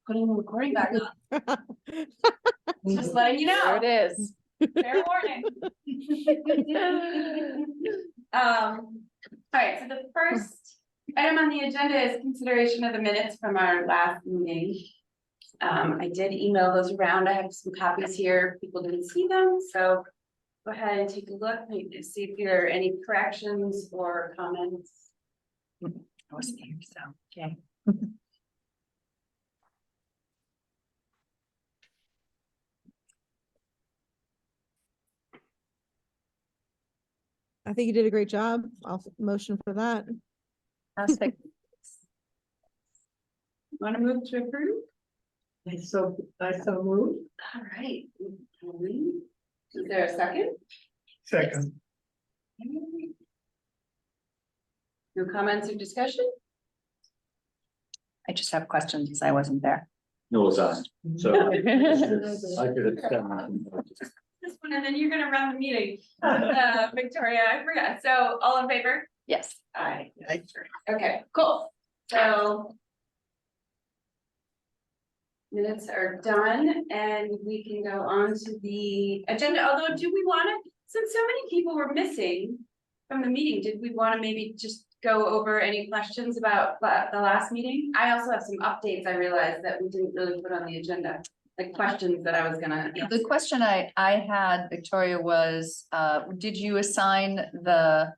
putting the recording back on. Just letting you There know. it is. Fair warning. All right, so the first item on the agenda is consideration of the minutes from our last meeting. I did email those around. I have some copies here. People didn't see them, so go ahead and take a look and see if there are any corrections or comments. I wasn't here, so, okay. I think you did a great job. I'll motion for that. Want to move to approve? I so moved. All right. Is there a second? Second. No comments or discussion? I just have questions because I wasn't there. No, it's on. So I could extend that. This one, and then you're gonna run the meeting. Victoria, I forgot. So all in favor? Yes. Aye. Okay, cool. So minutes are done and we can go on to the agenda. Although, do we want to, since so many people were missing from the meeting, did we want to maybe just go over any questions about the last meeting? I also have some updates I realized that we didn't really put on the agenda, like questions that I was gonna The answer. question I had, Victoria, was, did you assign the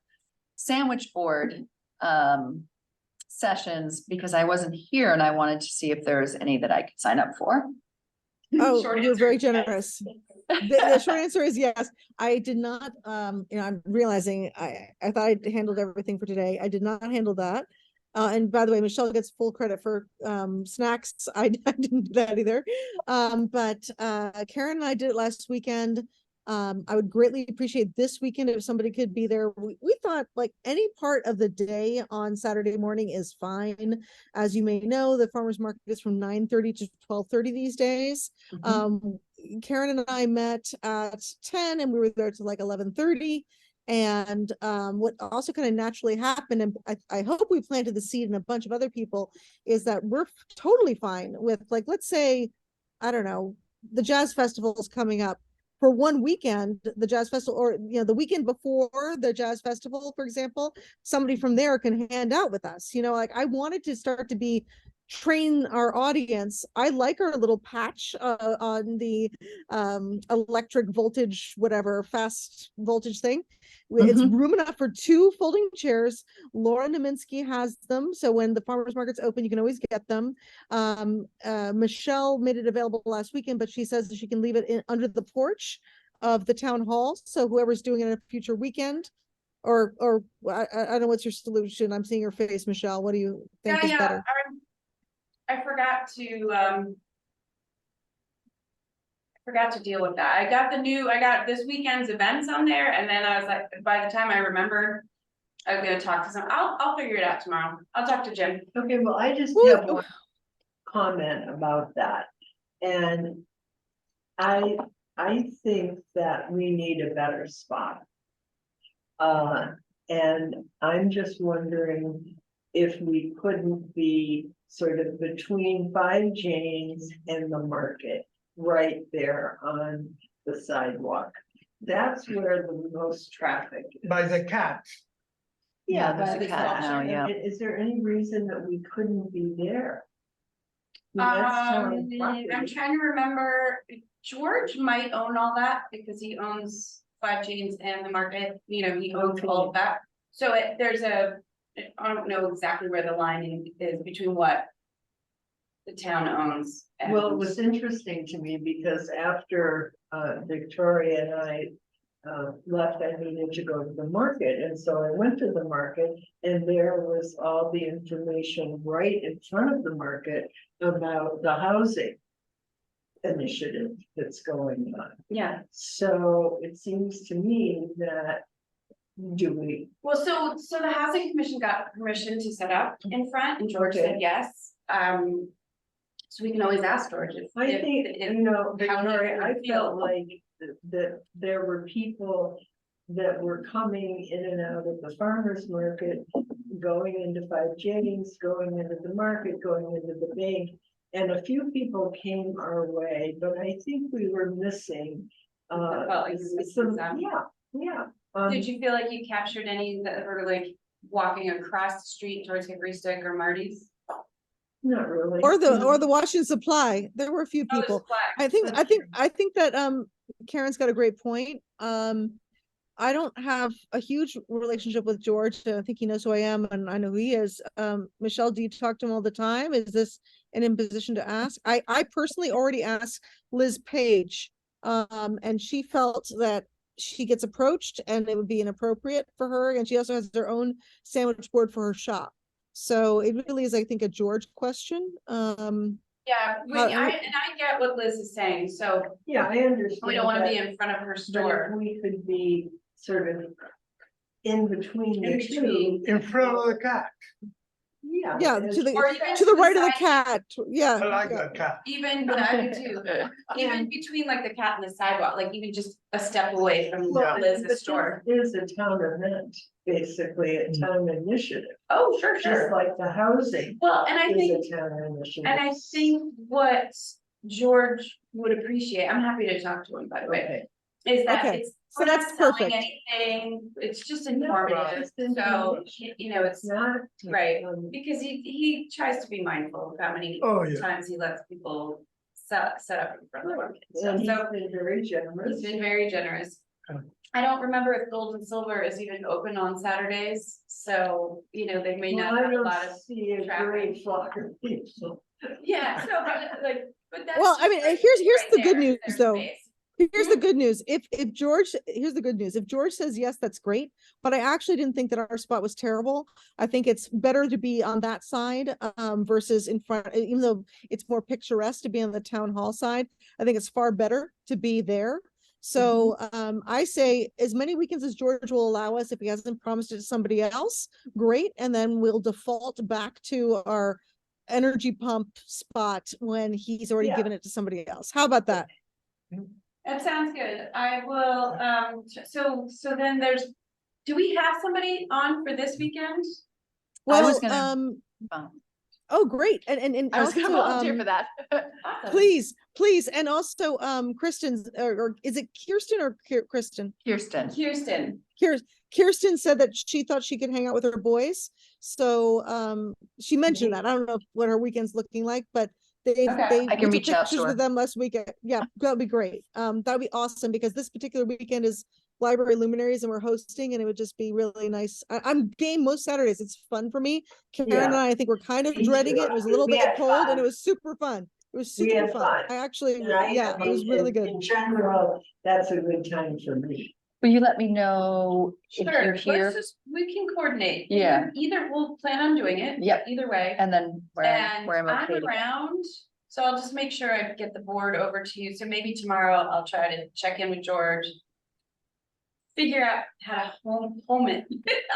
sandwich board sessions? Because I wasn't here and I wanted to see if there's any that I could sign up for. Oh, Short you're answer very is yes. generous. The short answer is yes. I did not, I'm realizing I thought I handled everything for today. I did not handle that. And by the way, Michelle gets full credit for snacks. I didn't do that either. But Karen and I did it last weekend. I would greatly appreciate this weekend if somebody could be there. We thought like any part of the day on Saturday morning is fine. As you may know, the farmers market is from 9:30 to 12:30 these days. Karen and I met at 10 and we were there till like 11:30. And what also kind of naturally happened, and I hope we planted the seed in a bunch of other people, is that we're totally fine with, like, let's say, I don't know, the jazz festival is coming up. For one weekend, the jazz festival, or the weekend before the jazz festival, for example, somebody from there can hand out with us. Like I wanted to start to train our audience. I like our little patch on the electric voltage, whatever, fast voltage thing. It's room enough for 2 folding chairs. Laura Naminsky has them, so when the farmers market's open, you can always get them. Michelle made it available last weekend, but she says that she can leave it under the porch of the town hall, so whoever's doing it in a future weekend, or I don't know, what's your solution? I'm seeing your face, Michelle. What do you think is better? I forgot to deal with that. I got this weekend's events on there, and then I was like, by the time I remember, I was gonna talk to someone. I'll figure it out tomorrow. I'll talk to Jim. Okay, well, I just Woo. have one comment about that. And I think that we need a better spot. And I'm just wondering if we couldn't be sort of between 5 Janes and the market, right there on the sidewalk. That's where the most traffic is. By the cats. Yeah, there's by a the cat cat. now, yeah. Is there any reason that we couldn't be there? I mean, that's town property. I'm trying to remember. George might own all that because he owns 5 Janes and the market. He owns all of that. So I don't know exactly where the line is between what the town owns. Well, it was interesting to me because after Victoria and I left, I needed to go to the market. And so I went to the market and there was all the information right in front of the market about the housing initiative that's going on. Yeah. So it seems to me that Well, so the housing commission got permission to set up in front, and George said yes. So we can always ask George if. I think, Victoria, I feel. felt like that there were people that were coming in and out of the farmer's market, going into 5 Janes, going into the market, going into the bank. and a few people came our way, but I think we were missing. Felt like you were missing some. Yeah. Did you feel like you captured any that were like walking across the street towards Hickory Stick or Marty's? Not really. Or the Washington Supply, there were a few Oh, the people. Supply. I think, That's true. I think that, Karen's got a great point. I don't have a huge relationship with George. I think he knows who I am and I know who he is. Michelle, do you talk to him all the time? Is this an imposition to ask? I personally already asked Liz Page, and she felt that she gets approached and it would be inappropriate for her. And she also has her own sandwich board for her shop. So it really is, I think, a George question. Yeah, How- and I get what Liz is saying, so Yeah, I understand. we don't wanna that, be in front of her but store. if we could be sort of in between In the two. between. In front of the cat. Yeah. Yeah, and- to the, Or even to the right of the side, cat, yeah. I like yeah. that cat. Even, I do too, even between like the cat and the sidewalk, like even just a step away from Well, Liz's but store. this is a town event, basically a town initiative, Oh, sure, just sure. like the housing Well, and I think, is a town initiative. and I think what George would appreciate, I'm happy to talk to him, by the way, Okay. is that Okay, it's, so we're not that's selling perfect. anything, it's just No, informative, it's so, information. you know, it's It's not. right. um, Because he tries to be mindful of how many Oh, yeah. times he lets people set up in front of the market. And he's So been very he's generous. been very generous. Yeah. I don't remember if Gold and Silver is even open on Saturdays, so, you know, they may Well, not I have a don't lot of, see a traffic. great flock of people. yeah, so, but like, but that's. Well, I just mean, right- here's right the there, good news, there's though. space. Here's the good news. If George, here's the good news. If George says yes, that's great. But I actually didn't think that our spot was terrible. I think it's better to be on that side, versus in front, even though it's more picturesque to be on the town hall side. I think it's far better to be there. So, I say as many weekends as George will allow us, if he hasn't promised it to somebody else, great. And then we'll default back to our energy pump spot when he's already Yeah. given it to somebody else. How about that? That sounds good. I will, so then do we have somebody on for this weekend? I was Well, gonna- oh, great. And I was gonna also, volunteer for that. Awesome. please. And also, Kristen's, or is it Kirsten or Kristen? Kirsten. Kirsten, Kirsten said that she thought she could hang out with her boys. So, she mentioned that. I don't know what her weekend's looking like, but they, Okay. I can we reach took out to pictures her. with them last weekend. Yeah, that'd be great. That'd be awesome because this particular weekend is library luminaries and we're hosting and it would just be really nice. I'm game most Saturdays. It's fun for me. Karen and Yeah. I think we're kind of Me dreading too. it. It was a little We bit had cold and fun. it was super fun. It was We super had fun. fun. I actually, And I yeah, it was mean, really in- good. In general, that's a good time for me. Will you let me know if sure, you're let's here? just, we can coordinate. Yeah. Either we'll plan on doing it. Yep. Either way. And then And where I'm I'm okay to go. around, so I'll just make sure I get the board over to you, so maybe tomorrow I'll try to check in with George. Figure out how to home it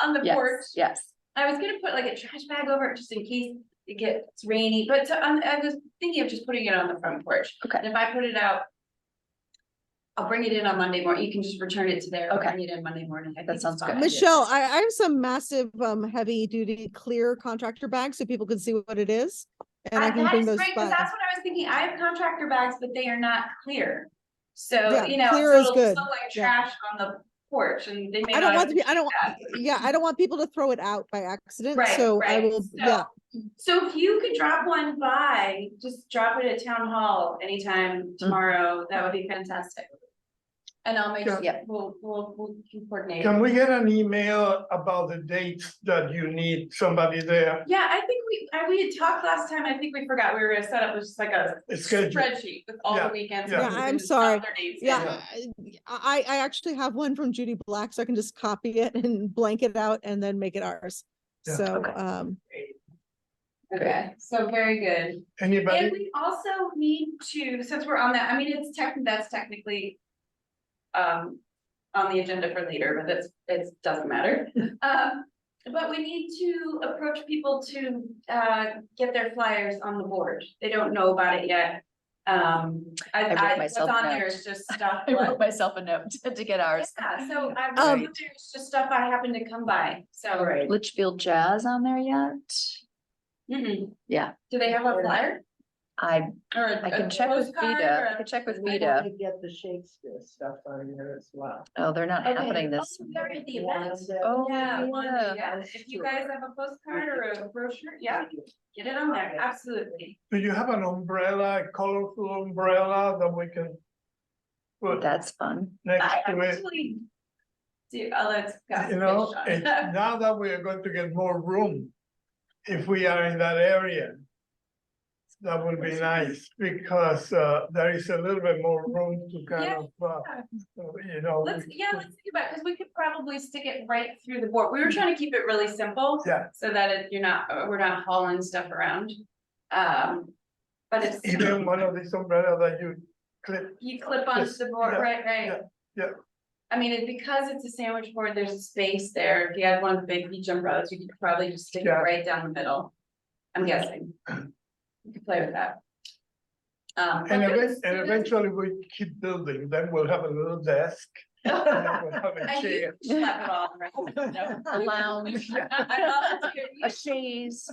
on the porch. Yes, I was gonna put like a trash bag over it just in case it gets rainy, but I was thinking of just putting it on the front porch. Okay. And if I put it out, I'll bring it in on Monday morning. You can just return it to there. I'll Okay. Bring it in Monday morning. I That think it's sounds good. fine. Michelle, I have some massive, heavy duty clear contractor bags so people can see what it is. And I can That bring is those great, 'cause by. that's what I was thinking. I have contractor bags, but they are not clear. So, Yeah, you know, clear so is it'll good. look like Yeah. trash on the porch and they may I don't not want to be, I don't, that. yeah, I don't want people to throw it out by accident, Right, so I right. will, yeah. So if you could drop one by, just drop it at town hall anytime tomorrow, that would be fantastic. And I'll make, Yeah. yeah, we'll coordinate. Can we get an email about the dates that you need somebody there? Yeah, I think we had talked last time, I think we forgot, we were gonna set up just like a It's scheduled. spreadsheet with all the Yeah, weekends. yeah. and Yeah, we I'm can sorry. drop their dates in. Yeah, I actually have one from Judy Black, so I can just copy it and blank it out and then make it ours. Yeah. So, Okay. Okay, so very good. And Anybody? we also need to, since we're on that, I mean, that's technically. On the agenda for later, but it doesn't matter. But we need to approach people to get their flyers on the board. They don't know about it yet. wrote What's myself a on there note. is just stuff. I wrote what- myself a note to get ours. Yeah, so I Um, wrote there's just stuff I happened to come by, so. Litchfield Jazz on there yet? Mm-mm. Yeah. Do they have a flyer? I Or can a check with postcard Vida, or I a- can check with I Vida. want to get the Shakespeare stuff on there as well. Oh, they're not Okay. happening this. Oh, they're at the event. Oh, Yeah, Wanda, yeah. yeah, if you guys have a postcard or a brochure, yeah, get it on there, absolutely. Do you have an umbrella, a colorful umbrella that we can put That's fun. next I to it? actually do, although it's got. You know, fish on it's it. now that we are going to get more room, if we are in that area. That would be nice, because there is a little bit more room to kind of, you know. Let's think about it, cause we could probably stick it right through the board, we were trying to keep it really simple. Yeah. So that you're not, we're not hauling stuff around. But it's, Even one of these umbrellas that you clip, you clip onto Yes, the board, yeah, right. yeah. I mean, because it's a sandwich board, there's a space there, if you had one of the big beach umbrellas, you could probably just stick it Yeah. right down the middle. I'm guessing. You could play with that. and but good, eventually we keep building, then we'll have a little desk. And then we'll have a And you chair. slap it all around. No. A lounge, I volunteer you. a chaise.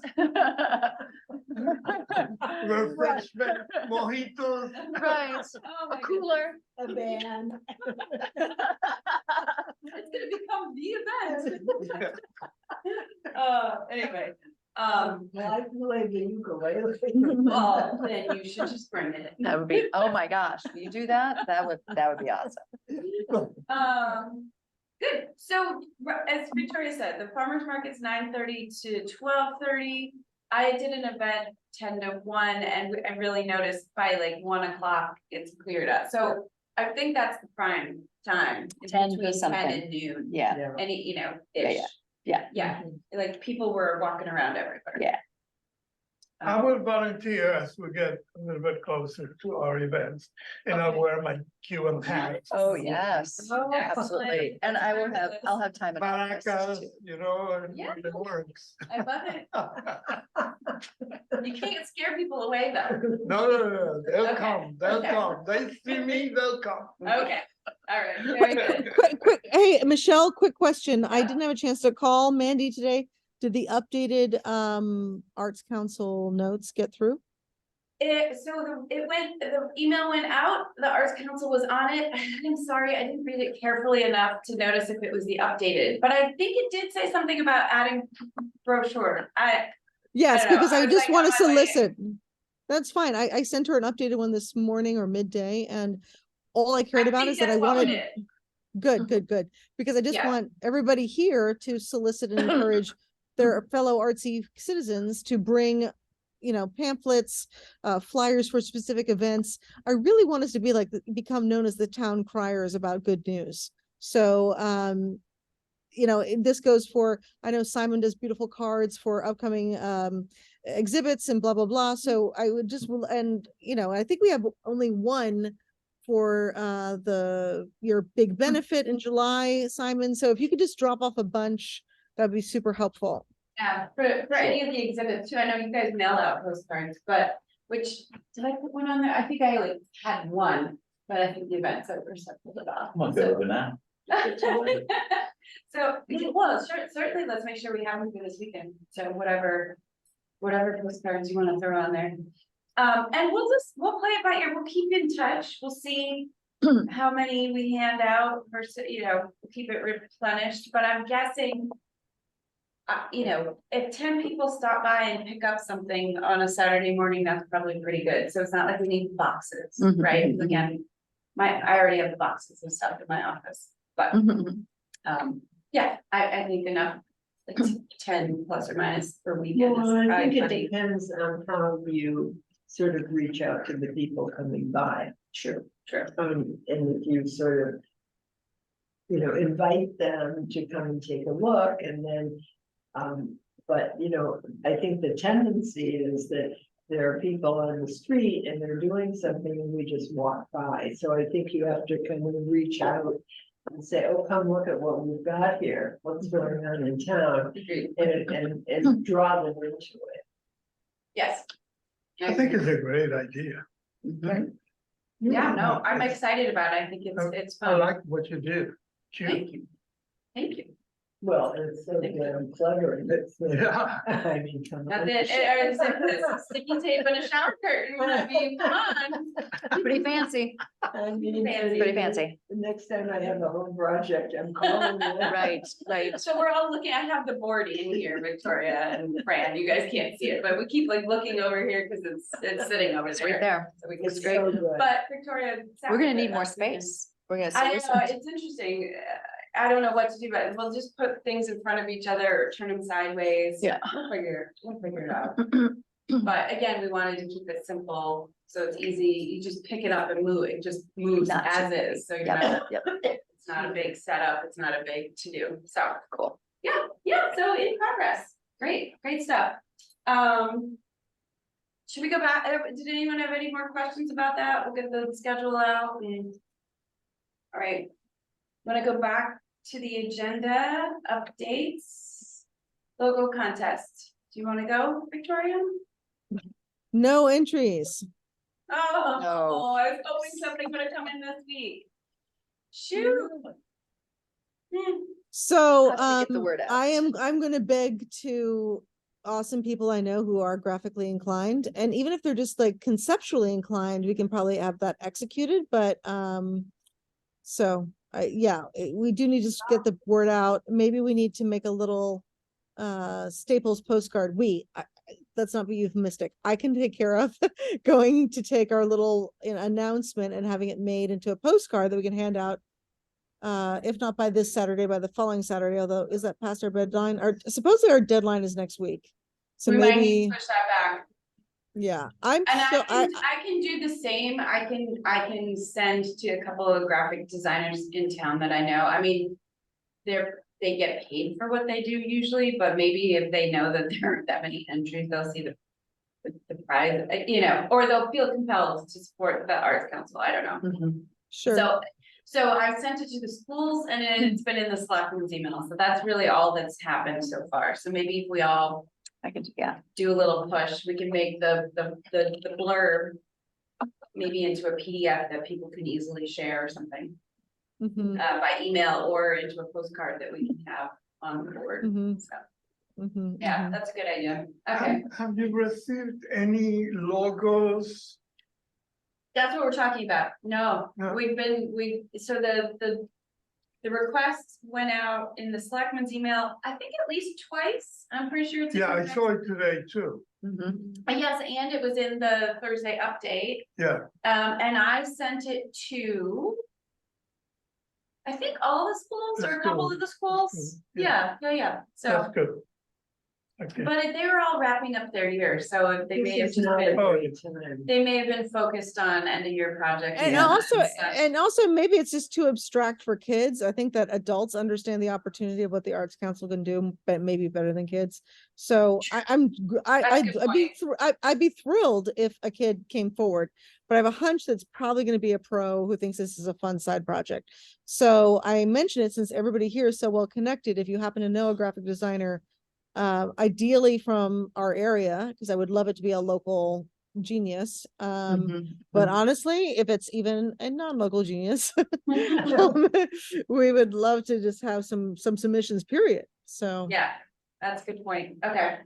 Refreshment, mojitos. Right, Oh my a cooler. A band. goodness, it's gonna become the event. Anyway, Well, I play the ukulele. well, then you should just bring it. That would be, oh my gosh, you do that? That would be awesome. Good, so as Victoria said, the farmer's market's 9:30 to 12:30. I did an event 10 to 1 and I really noticed by like 1 o'clock, it's cleared up. So I think that's the prime time. is 10 to between 10 something. and noon. Yeah, Yeah. Any, Yeah, ish. yeah. Yeah, like people were walking around everywhere. Yeah. I will volunteer as we get a little bit closer to our events, and I'll Okay. wear my Cuban hat. Oh, yes, Oh, absolutely. And I'll have time. in office Maracas, too. you know, and Yeah. it works. I love it. You can't scare people away though. No, they'll Okay, come, they'll okay. come, they see me, they'll come. Okay, all right, very good. Quick, hey, Michelle, quick question. I Yeah. didn't have a chance to call Mandy today. Did the updated Arts Council notes get through? The email went out, the Arts Council was on it. I'm sorry, I didn't read it carefully enough to notice if it was the updated, but I think it did say something about adding brochure. Yes, don't know, because I I was just like, want to on my way. solicit. That's fine. I sent her an updated one this morning or midday, and all I cared about think is that I that's what we wanted, did. good, because I just Yeah. want everybody here to solicit and encourage their fellow artsy citizens to bring, pamphlets, flyers for specific events. I really want us to be like, become known as the town criers about good news. So, this goes for, I know Simon does beautiful cards for upcoming exhibits and blah, blah, blah. So I would just, and, I think we have only one for your big benefit in July, Simon. So if you could just drop off a bunch, that'd be super helpful. Yeah, for any of the exhibits too, I know you guys mail out postcards, but did I put one on there? I think I like had one, but I think the event's over, so I pulled it off. I'm gonna go over now. So, well, certainly, let's make sure we have them for this weekend, so whatever postcards you wanna throw on there. And we'll play it by ear, we'll keep in touch, we'll see how many we hand out versus, keep it replenished, but I'm guessing. If 10 people stop by and pick up something on a Saturday morning, that's probably pretty good, so it's not like we need boxes, Mhm, right? mhm. Again, I already have the boxes and stuff in my office, but. Yeah, I think enough, like 10 plus or minus per weekend. Well, is I probably think it plenty. depends on how you sort of reach out to the people coming by. True. And if you sort of, invite them to come and take a look and then, but, I think the tendency is that there are people on the street and they're doing something and we just walk by. So I think you have to kind of reach out and say, oh, come look at what we've got here, what's going on in town, Agreed. and draw them into it. Yes. I think it's a great idea. Yeah, no, I'm excited about it, I think it's I fun. like what you did. Cute. Thank you. Thank you. Well, it's so damn clever, that's, Yeah. I mean, come on. Not that, or is it this sticky tape and a shower curtain, I mean, come on. Pretty fancy, I mean, Fancy. pretty fancy. the next time I have a home project, I'm calling you. Right, right. So we're all looking, I have the board in here, Victoria and Fran, you guys can't see it, but we keep like looking over here because it's sitting over It's there. right there. So we can It's see. so good. But Victoria. We're gonna need more space. We're gonna. I see know, it's interesting. I don't know what to do, but we'll just put things in front of each other or turn them sideways. Yeah. We'll figure it out. But again, we wanted to keep it simple, so it's easy. You just pick it up and move it. It just moves Not as too is, so you're Yep, not, yep, it's not a big setup, it's not a big to-do, so. cool. Yeah, so in progress. Great stuff. Should we go back? Did anyone have any more questions about that? We'll get the schedule out and. All right. Want to go back to the agenda updates? Logo contest. Do you want to go, Victoria? No entries. Oh, No. I was hoping something would have come in this week. Shoot. Hmm. So, Has to get the word out. I'm gonna beg to awesome people I know who are graphically inclined, and even if they're just like conceptually inclined, we can probably have that executed, but, so, we do need to get the word out. Maybe we need to make a little, Staples postcard. Let's not be euphemistic. I can take care of going to take our little announcement and having it made into a postcard that we can hand out. If not by this Saturday, by the following Saturday, although is that past our deadline? Or supposedly our deadline is next week. So We might need maybe, to push that back. yeah, And I can do the same. I can send to a couple of graphic designers in town that I know. I mean, they get paid for what they do usually, but maybe if they know that there aren't that many entries, they'll see the prize, or they'll feel compelled to support the Arts Council. I don't know. sure. So I sent it to the schools and then it's been in the selectmen's email. So that's really all that's happened so far. So maybe if we all I can, yeah. do a little push, we can make the blurb maybe into a PDF that people can easily share or something, Mhm, by email or into a postcard that we can have on the board. mhm, So, mhm, yeah, mhm. that's a good idea. Okay, Have you received any logos? that's what we're talking about. No, No. so the request went out in the selectmen's email, I think at least twice. I'm pretty sure it's. in Yeah, I the saw it today too. Yes, and it was in the Thursday update. Yeah, And I sent it to. I think all the schools The or a couple schools. of the schools. schools, Yeah, so, that's good. Okay. but they were all wrapping up their year, so they may have This is just not a been, great time. they may have been focused on end of year projects. And Yeah. also maybe it's just too abstract for kids. I think that adults understand the opportunity of what the Arts Council can do, but maybe better than kids. So That's a good I'd be thrilled if a kid came forward, but I have a hunch that's probably gonna be a pro who thinks this is a fun side project. So I mention it since everybody here is so well connected. If you happen to know a graphic designer, ideally from our area, because I would love it to be a local genius. But honestly, if it's even a non-local genius, we would love to just have some submissions, period. So. Yeah, that's a good point. Okay.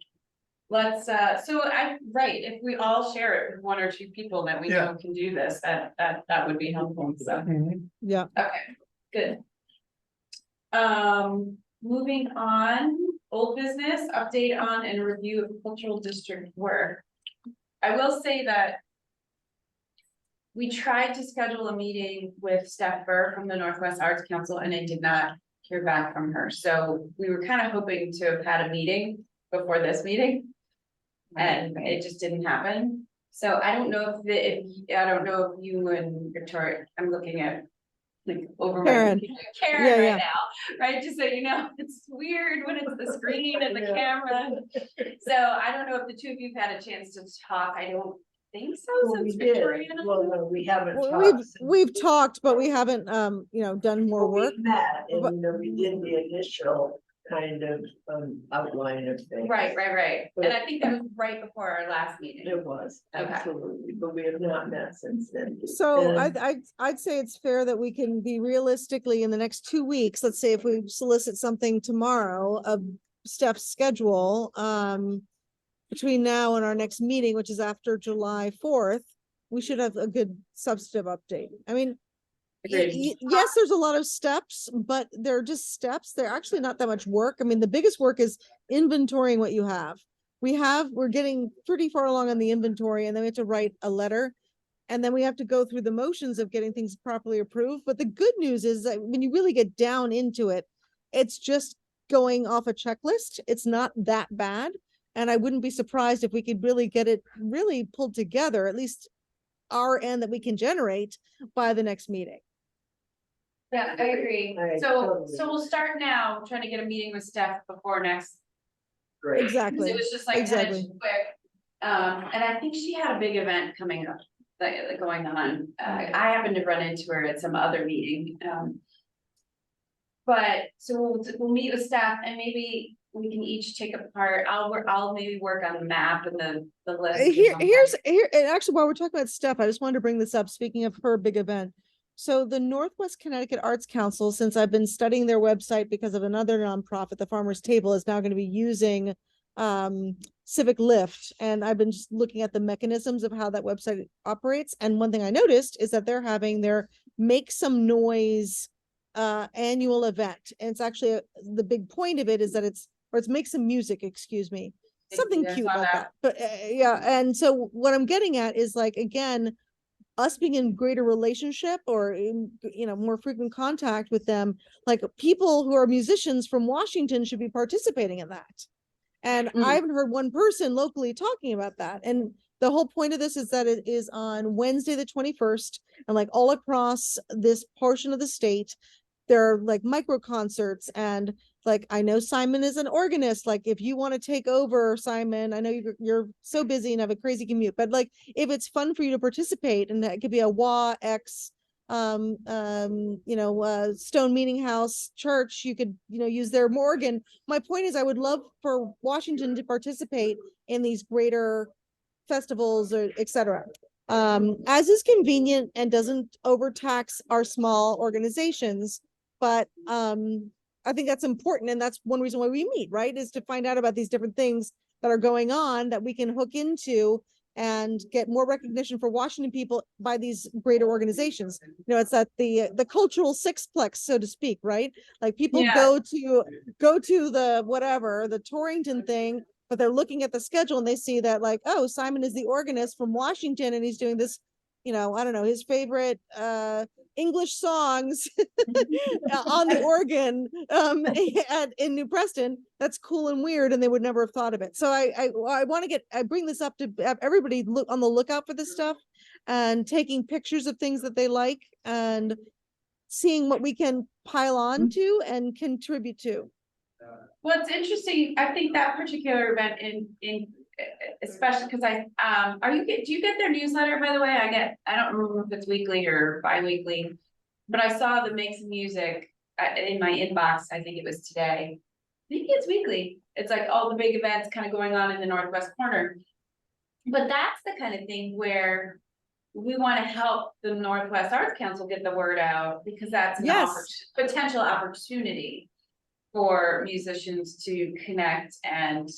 Let's, right, if we all share it with one or two people that we know can do this, that would be helpful, so. Yeah. Okay, good. Moving on, old business, update on and review of cultural district work. I will say that. We tried to schedule a meeting with Steph Burr from the Northwest Arts Council and I did not hear back from her, so we were kind of hoping to have had a meeting before this meeting. And it just didn't happen, so I don't know if you and Victoria, I'm looking at. Like over my Karen. computer. Yeah, Karen yeah. right now, right, just so you know, it's weird when it's the screen and the camera. So I don't know if the two of you have had a chance to talk, I don't think so, Well, we since did. Victoria. Well, no, we haven't Well, talked. since- we've talked, but we haven't, done more Well, we work. met But- and, we did the initial, kind of outline of things. Right. And I think that was right before our last meeting. It was, Okay. absolutely, but we have not met since then. So And- I'd say it's fair that we can be realistically in the next 2 weeks, let's say if we solicit something tomorrow of Steph's schedule, between now and our next meeting, which is after July 4th, we should have a good substantive update. I mean, Agreed. yes, there's a lot of steps, but they're just steps. They're actually not that much work. I mean, the biggest work is inventorying what you have. We're getting pretty far along on the inventory, and then we have to write a letter. And then we have to go through the motions of getting things properly approved. But the good news is that when you really get down into it, it's just going off a checklist. It's not that bad. And I wouldn't be surprised if we could really get it really pulled together, at least our end that we can generate by the next meeting. Yeah, I agree. I So totally- we'll start now, trying to get a meeting with Steph before next. Great. 'Cause Exactly. it was just like kind of exactly. quick. And I think she had a big event coming up, like going on. I happened to run into her at some other meeting. But so we'll meet with staff and maybe we can each take apart. I'll maybe work on the map and the list. or something. And actually, while we're talking about Steph, I just wanted to bring this up, speaking of her big event. So the Northwest Connecticut Arts Council, since I've been studying their website because of another nonprofit, the Farmers Table, is now going to be using Civic Lift. And I've been just looking at the mechanisms of how that website operates. And one thing I noticed is that they're having their Make Some Noise annual event. And it's actually the big point of it is that it's Make Some Music, excuse me. Something I cute saw about that. that. But yeah, and so what I'm getting at is like, again, us being in greater relationship or in, more frequent contact with them, like people who are musicians from Washington should be participating in that. And I haven't heard one person locally talking about that. And the whole point of this is that it is on Wednesday, the 21st, and like all across this portion of the state, there are like micro concerts. And like, I know Simon is an organist. Like, if you want to take over, Simon, I know you're so busy and have a crazy commute, but like, if it's fun for you to participate, and that could be a WA X, Stone Meeting House Church, you could, use their organ. My point is, I would love for Washington to participate in these greater festivals or etc. As is convenient and doesn't overtax our small organizations. But I think that's important. And that's one reason why we meet, right? Is to find out about these different things that are going on that we can hook into and get more recognition for Washington people by these greater organizations. It's that the cultural sixplex, so to speak, right? Like people Yeah. go to the whatever, the Torrington thing, but they're looking at the schedule and they see that like, oh, Simon is the organist from Washington and he's doing this, I don't know, his favorite English songs on the organ in New Preston. That's cool and weird, and they would never have thought of it. So I want to I bring this up to have everybody look on the lookout for this stuff and taking pictures of things that they like and seeing what we can pile on to and contribute to. What's interesting, I think that particular event in especially because do you get their newsletter, by the way? I don't remember if it's weekly or bi-weekly, but I saw the Make Some Music in my inbox. I think it was today. Maybe it's weekly. It's like all the big events kind of going on in the Northwest corner. But that's the kind of thing where we want to help the Northwest Arts Council get the word out, because that's an potential opportunity for musicians to connect and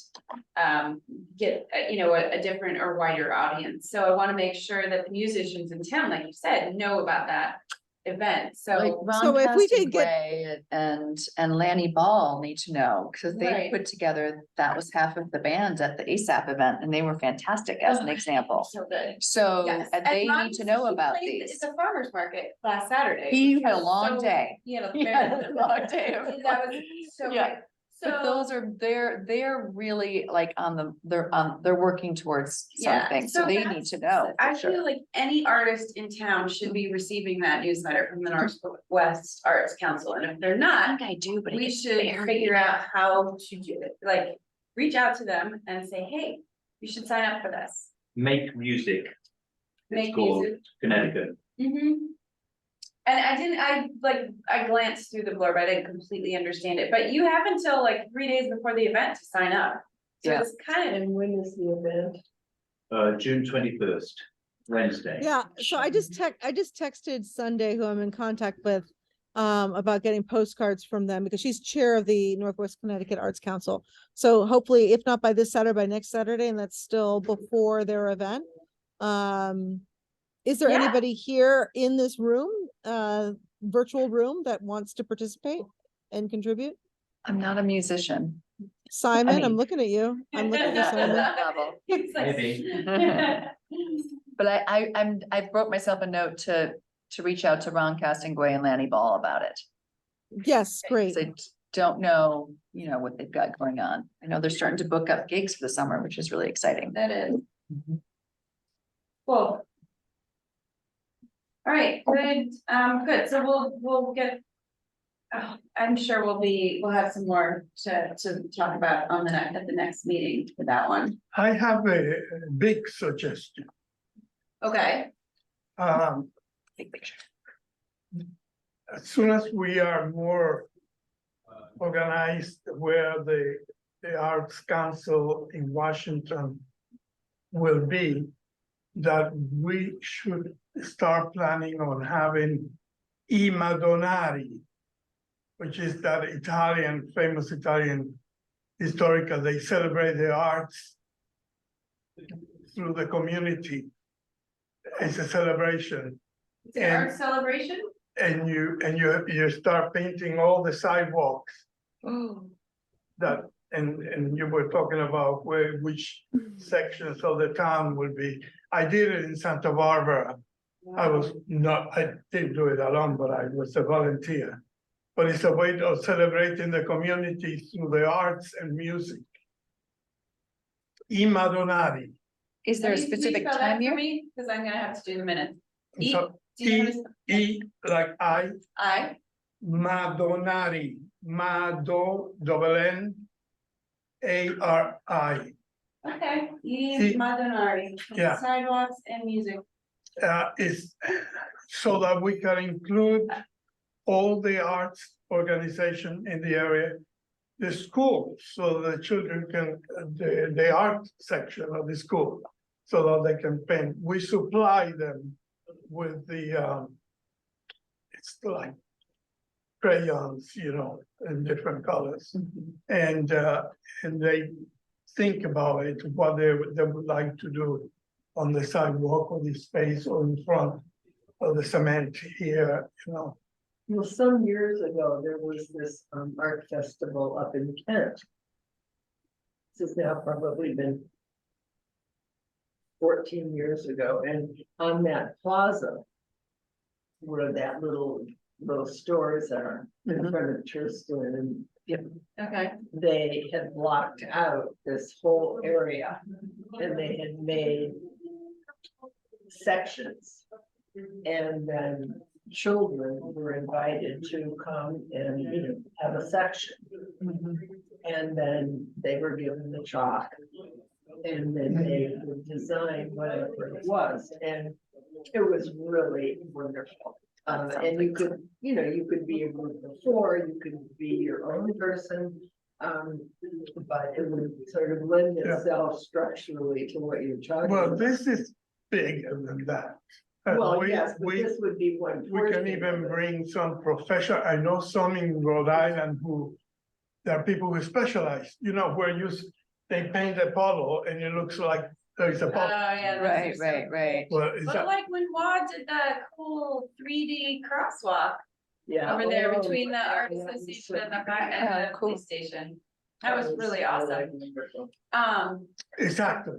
get a different or wider audience. So I want to make sure that the musicians in town, like you said, know about that event. Like So Ron So if we could get- Gray and Lanny Ball need to know, because they Right. put together, that was half of the band at the ASAP event, and they were fantastic as an example. so good. So Yes. and they Ron need to know he about played these. At the farmer's market last Saturday. He which had a was long so- day. He had a He had a long day of That was so Yeah. great. But those are, they're really like they're working towards Yeah, something, so they need that's- to know. I for sure. feel like any artist in town should be receiving that newsletter from the Northwest Arts Council, and if they're not, I do, but we should figure out how to do it, like, reach out to them and say, hey, you should sign up for this. Make music. It's Make called music. Connecticut. Mm-hmm. And I glanced through the blurb, I didn't completely understand it, but you have until like 3 days before the event to sign up. So Yeah. it's kind of, And when is the event? June 21st, Wednesday. Yeah, so I just texted Sunday, who I'm in contact with, about getting postcards from them because she's chair of the Northwest Connecticut Arts Council. So hopefully, if not by this Saturday, by next Saturday, and that's still before their event. Is there Yeah. anybody here in this room, virtual room, that wants to participate and contribute? I'm not a musician. Simon, I'm mean- looking at you. I'm looking at you, Not at Simon. that level. it's like- But I wrote myself a note to reach out to Ron Castingway and Lanny Ball about it. Yes, great. 'Cause I don't know, what they've got going on. I know they're starting to book up gigs for the summer, which is really exciting. That is. Cool. All right, good, good, so we'll get. I'm sure we'll have some more to talk about on at the next meeting for that one. I have a big suggestion. Okay, Big picture. As soon as we are more organized where the Arts Council in Washington will be, that we should start planning on having I Madonari, which is that famous Italian historical, they celebrate the arts through the community. It's a celebration. it's an art celebration. And you start painting all the sidewalks that, and you were talking about which sections of the town would be. I did it in Santa Barbara. I didn't do it alone, but I was a volunteer. But it's a way of celebrating the community through the arts and music. I Madonari. Is there a Can you please specific spell that time for here? me? Cause I'm gonna have to do the minutes. So, Do you know how to spell- like I, Madonari, N Ari. okay, E See- Madonari, Yeah. sidewalks and music. Is so that we can include all the arts organization in the area, the school, so the children can, the art section of the school, so that they can paint. We supply them with the, it's like crayons, in different colors. And they think about it, what they would like to do on the sidewalk or the space or in front of the cement here, Well, some years ago, there was this art festival up in Kent. This has now probably been 14 years ago, and on that plaza where that little stores are in front of Churston, and Okay, they had blocked out this whole area and they had made sections. And then children were invited to come and, have a section. And then they were given the chalk. And then they would design whatever it was, and it was really wonderful. And you could, you could be a group of four, you could be your own person. But it would sort of lend Yeah. itself structurally to what you're talking well, about. this is bigger than that. Well, yes, but this would be one. We can portion even of it. bring some professional, I know some in Rhode Island there are people who specialize, where they paint a puddle and it looks like there's a oh, puddle. yeah. those Right, are so right, cool. right. Well, is But that, like when Wad did that cool 3D crosswalk Yeah. over there Oh, between the yeah, art that was association so- and the cool. police station. That was really awesome. wonderful. exactly.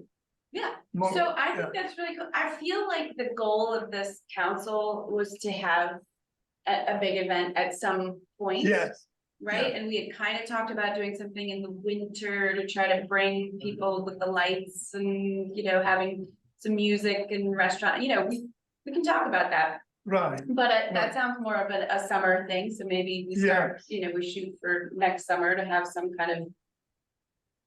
Yeah, More- so I yeah. think that's really cool. I feel like the goal of this council was to have a big event at some point. Yes, Right, and we had kind of talked about doing something in the winter to try to bring people with the lights and, having some music and restaurant, we can talk about that. right, But Right. that sounds more of a summer thing, so maybe we start, we shoot for next summer to have some kind of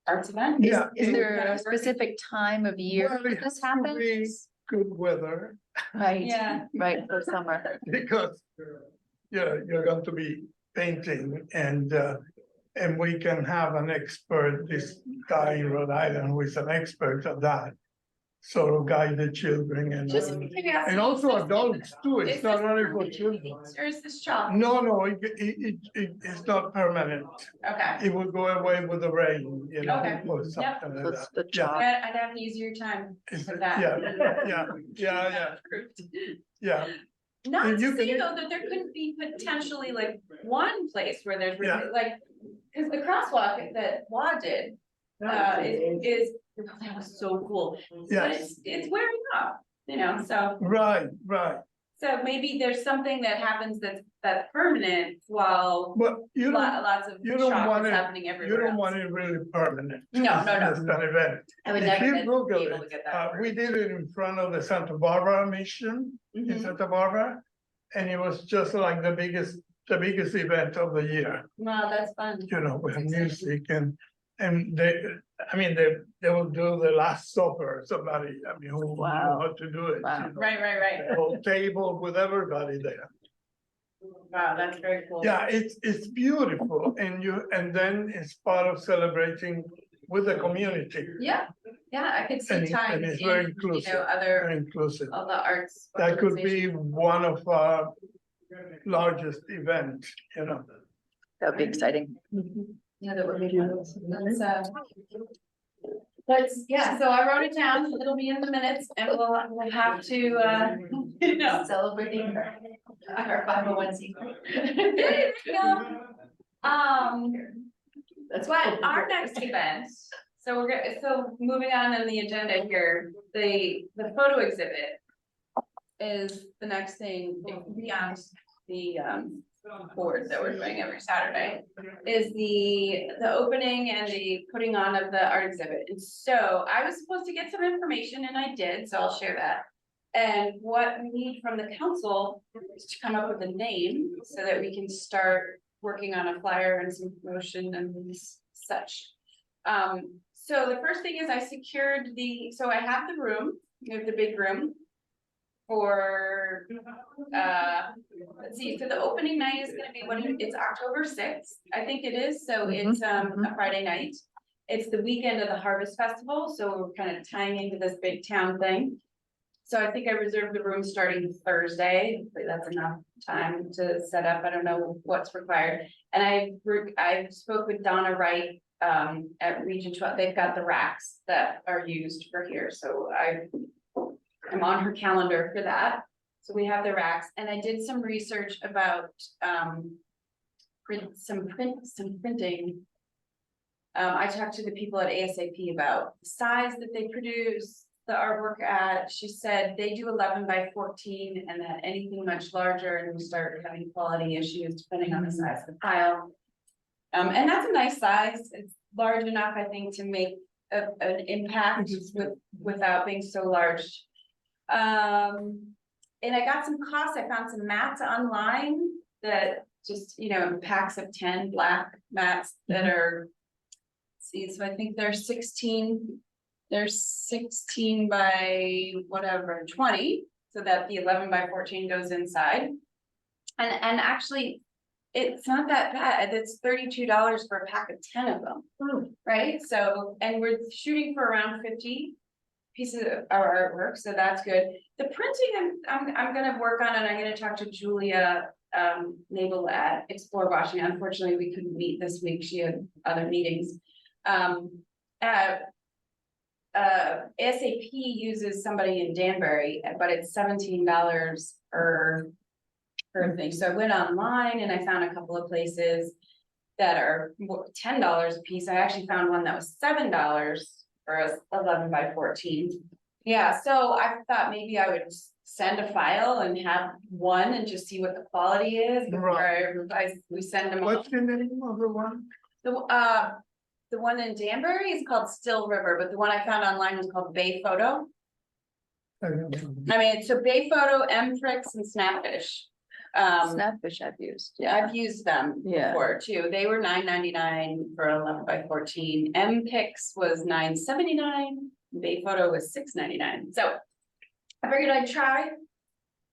arts event. yeah. Is there a Networking. specific time of year Well, it this has to be- happens? good weather Right, Yeah. right, for summer. because you're going to be painting and we can have an expert, this guy in Rhode Island who is an expert at that. Sort of guide the children Just and curiosity. also is this- adults too. is It's not this only for permanent children. paint, or is this chalk? No, it's not permanent. Okay, It will go away with the rain, Okay. or something like That's that. the Yeah. chalk. I'd have an easier time It's- with that. Yeah. Not And to you say can- though that there couldn't be potentially like one place where there's Yeah. like, cause the crosswalk that Wa did, is, that was so cool. But Yes, it's wearing off, so. right. So maybe there's something that happens that's permanent while But you don't, lots of you don't shock want is it- happening you everywhere don't else. want it really permanent. No, It's no, no. just an event. I would If never you be Google able to it, get that. we did it in front of the Santa Barbara mission in Mhm. Santa Barbara. And it was just like the biggest event of the year, Wow, that's fun. with music and they will do the Last Supper, somebody, who know Wow. how to do it. Wow. Right. A whole table with everybody there. Wow, that's very cool. Yeah, it's beautiful and then it's part of celebrating with the community, Yeah, I could see And time it's very in, inclusive. other, very inclusive. all the arts. That could organizations. be one of our largest events, That would be exciting. Yeah, that would be fun. Yeah, so I wrote it down, it'll be in the minutes and we'll have to, Celebrating our 501c. There you go. That's But our next event, so moving on in the agenda here, the photo exhibit is the next thing beyond the board that we're doing every Saturday, is the opening and the putting on of the art exhibit. And so I was supposed to get some information and I did, so I'll share that. And what we need from the council is to come up with a name so that we can start working on a flyer and some promotion and such. So the first thing is I secured so I have the room, we have the big room for, let's see, so the opening night is gonna be it's October 6th, I think it is, so it's a Friday night. It's the weekend of the Harvest Festival, so we're kind of tying into this big town thing. So I think I reserved the room starting Thursday, hopefully that's enough time to set up, I don't know what's required. And I spoke with Donna Wright, at Region 12, they've got the racks that are used for here, so I'm on her calendar for that. So we have the racks, and I did some research about, some printing. I talked to the people at ASAP about the size that they produce the artwork at. She said they do 11 by 14 and that anything much larger and we start having quality issues depending on the size of the file. And that's a nice size. It's large enough, I think, to make an impact without being so large. And I got some costs. I found some mats online that just, packs of 10 black mats that are, so I think they're 16 by whatever, 20, so that the 11 by 14 goes inside. And actually, it's not that bad. It's $32 for a pack of 10 of them, right? So, and we're shooting for around 50 pieces of our artwork, so that's good. The printing, I'm gonna work on, and I'm gonna talk to Julia Nabel at Explore Washington. Unfortunately, we couldn't meet this week. She had other meetings. SAP uses somebody in Danbury, but it's $17 per thing. So I went online and I found a couple of places that are $10 a piece. I actually found one that was $7 for a 11 by 14. Yeah, so I thought maybe I would send a file and have one and just see what the quality is before we send them. What's the name of the one? The one in Danbury is called Still River, but the one I found online was called Bay Photo. So Bay Photo, Mprix, and Snapfish. Snapfish I've used. I've used them Yeah. before too. They were $9.99 for 11 by 14. Mpix was $9.79. Bay Photo was $6.99. So I figured I'd try.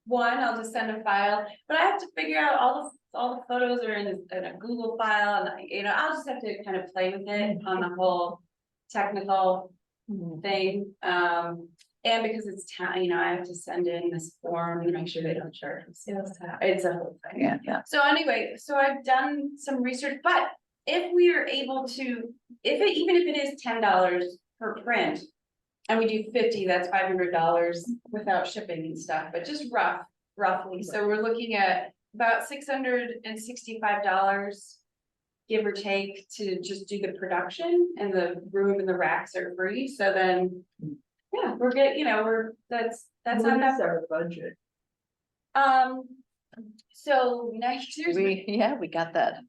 One, I'll just send a file, but I have to figure out all the photos are in a Google file, and I'll just have to kind of play with it on the whole technical thing. And because it's town, I have to send in this form and make sure they don't charge me sales tax. It's a whole thing. Yeah. So anyway, so I've done some research, but if we are able to, even if it is $10 per print. And we do 50, that's $500 without shipping and stuff, but just roughly, so we're looking at about $665. Give or take to just do the production, and the room and the racks are free, so then. Yeah, we're good, that's What not is that, our budget? so next year's. We got that,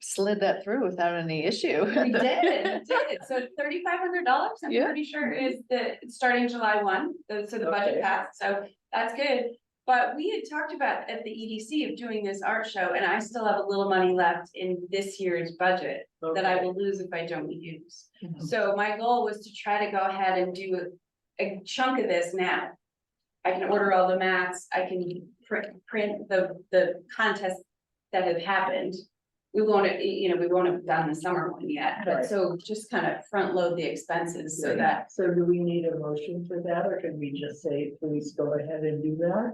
slid that through without any issue. We did, so $3,500, I'm Yeah. pretty sure is starting July 1, so the budget Okay. passed, so that's good. But we had talked about at the EDC of doing this art show, and I still have a little money left in this year's budget that I will lose if I don't use. So my goal was to try to go ahead and do a chunk of this now. I can order all the mats, I can print the contests that have happened. We won't have done the summer one yet, but Right. so just kind of front load the expenses so that. So do we need a motion for that, or can we just say, please go ahead and do that?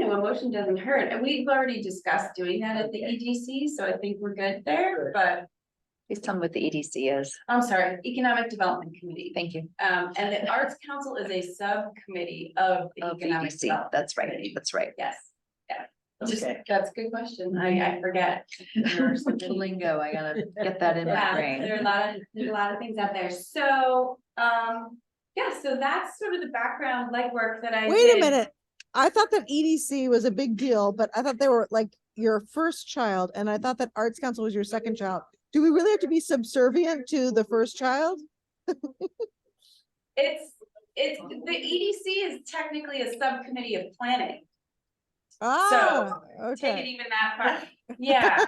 A motion doesn't hurt, and we've already discussed doing that at the EDC, so I think we're good there, Good. but. Please tell me what the EDC is. I'm sorry, Economic Development Committee. Thank you. And the Arts Council is a subcommittee of the Of the Economic EDC, Development. that's right, Committee. that's right. Yes, just, Okay. that's a good question, I forget. There are so The many- lingo, I gotta get that in my Yeah, brain. there's a lot of things out there, so, yeah, so that's sort of the background legwork that I did. Wait a minute. I thought that EDC was a big deal, but I thought they were like your first child, and I thought that Arts Council was your second child. Do we really have to be subservient to the first child? It's, the EDC is technically a subcommittee of planning, Ah, take it okay. even that far, yeah.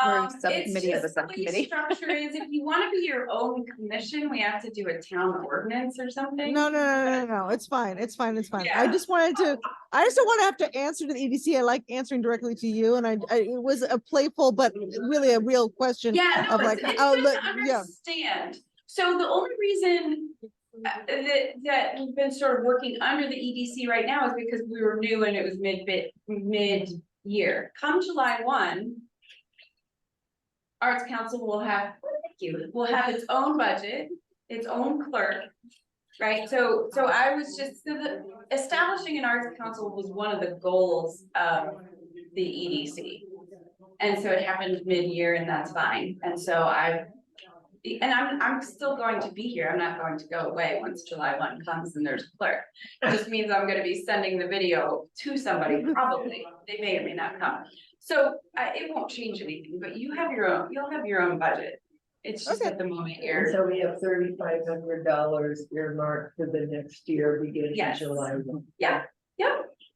We're a It's subcommittee of a just the way subcommittee. Structure is, if you wanna be your own commission, we have to do a town ordinance or something. No, it's fine, it's fine, it's fine. I Yeah. just wanted to, I just don't want to have to answer to the EDC. I like answering directly to you, and it was a playful, but really a real question. Yeah, no, Of like, it's oh, good look, to yeah. understand. So the only reason that we've been sort of working under the EDC right now is because we were new and it was mid-year. Come July 1, Arts Council will have, will have its own budget, its own clerk. Right, so I was just, establishing an Arts Council was one of the goals of the EDC. And so it happened mid-year, and that's fine, and so I'm still going to be here, I'm not going to go away once July 1 comes and there's a clerk. It just means I'm gonna be sending the video to somebody, probably, they may or may not come. So it won't change anything, but you'll have your own budget. It's just Okay. at the moment And here. so we have $3,500 earmarked for the next year beginning Yes. July. Yep,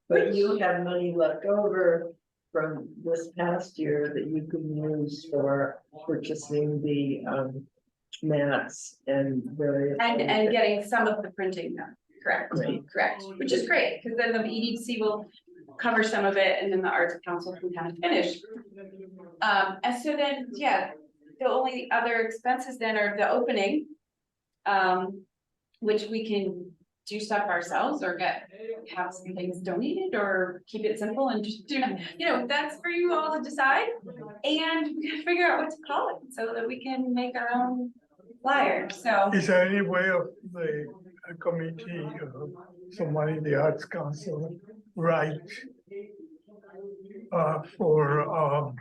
But you have money left over from this past year that you can use for purchasing the mats and various. and getting some of the printing done, correct, Great. correct, which is great, because then the EDC will cover some of it, and then the Arts Council can kind of finish. And so then, yeah, the only other expenses then are the opening, which we can do stuff ourselves or have some things donated or keep it simple and just do, that's for you all to decide. And we gotta figure out what to call it so that we can make our own flyer, so. Is there any way of the committee, somebody in the Arts Council, write for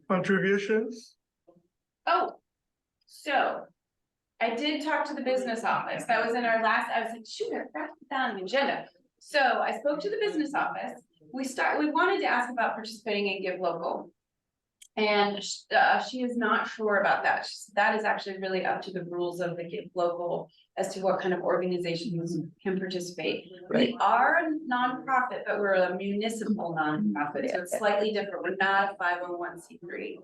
contributions? Oh, so I did talk to the business office. That was in our last, I was like, shoot, I forgot to put that on the agenda. So I spoke to the business office. We wanted to ask about participating in Give Local. And she is not sure about that. That is actually really up to the rules of the Give Local as to what kind of organizations can participate. Right. We are a nonprofit, but we're a municipal nonprofit, so it's slightly different. We're not a 501c3.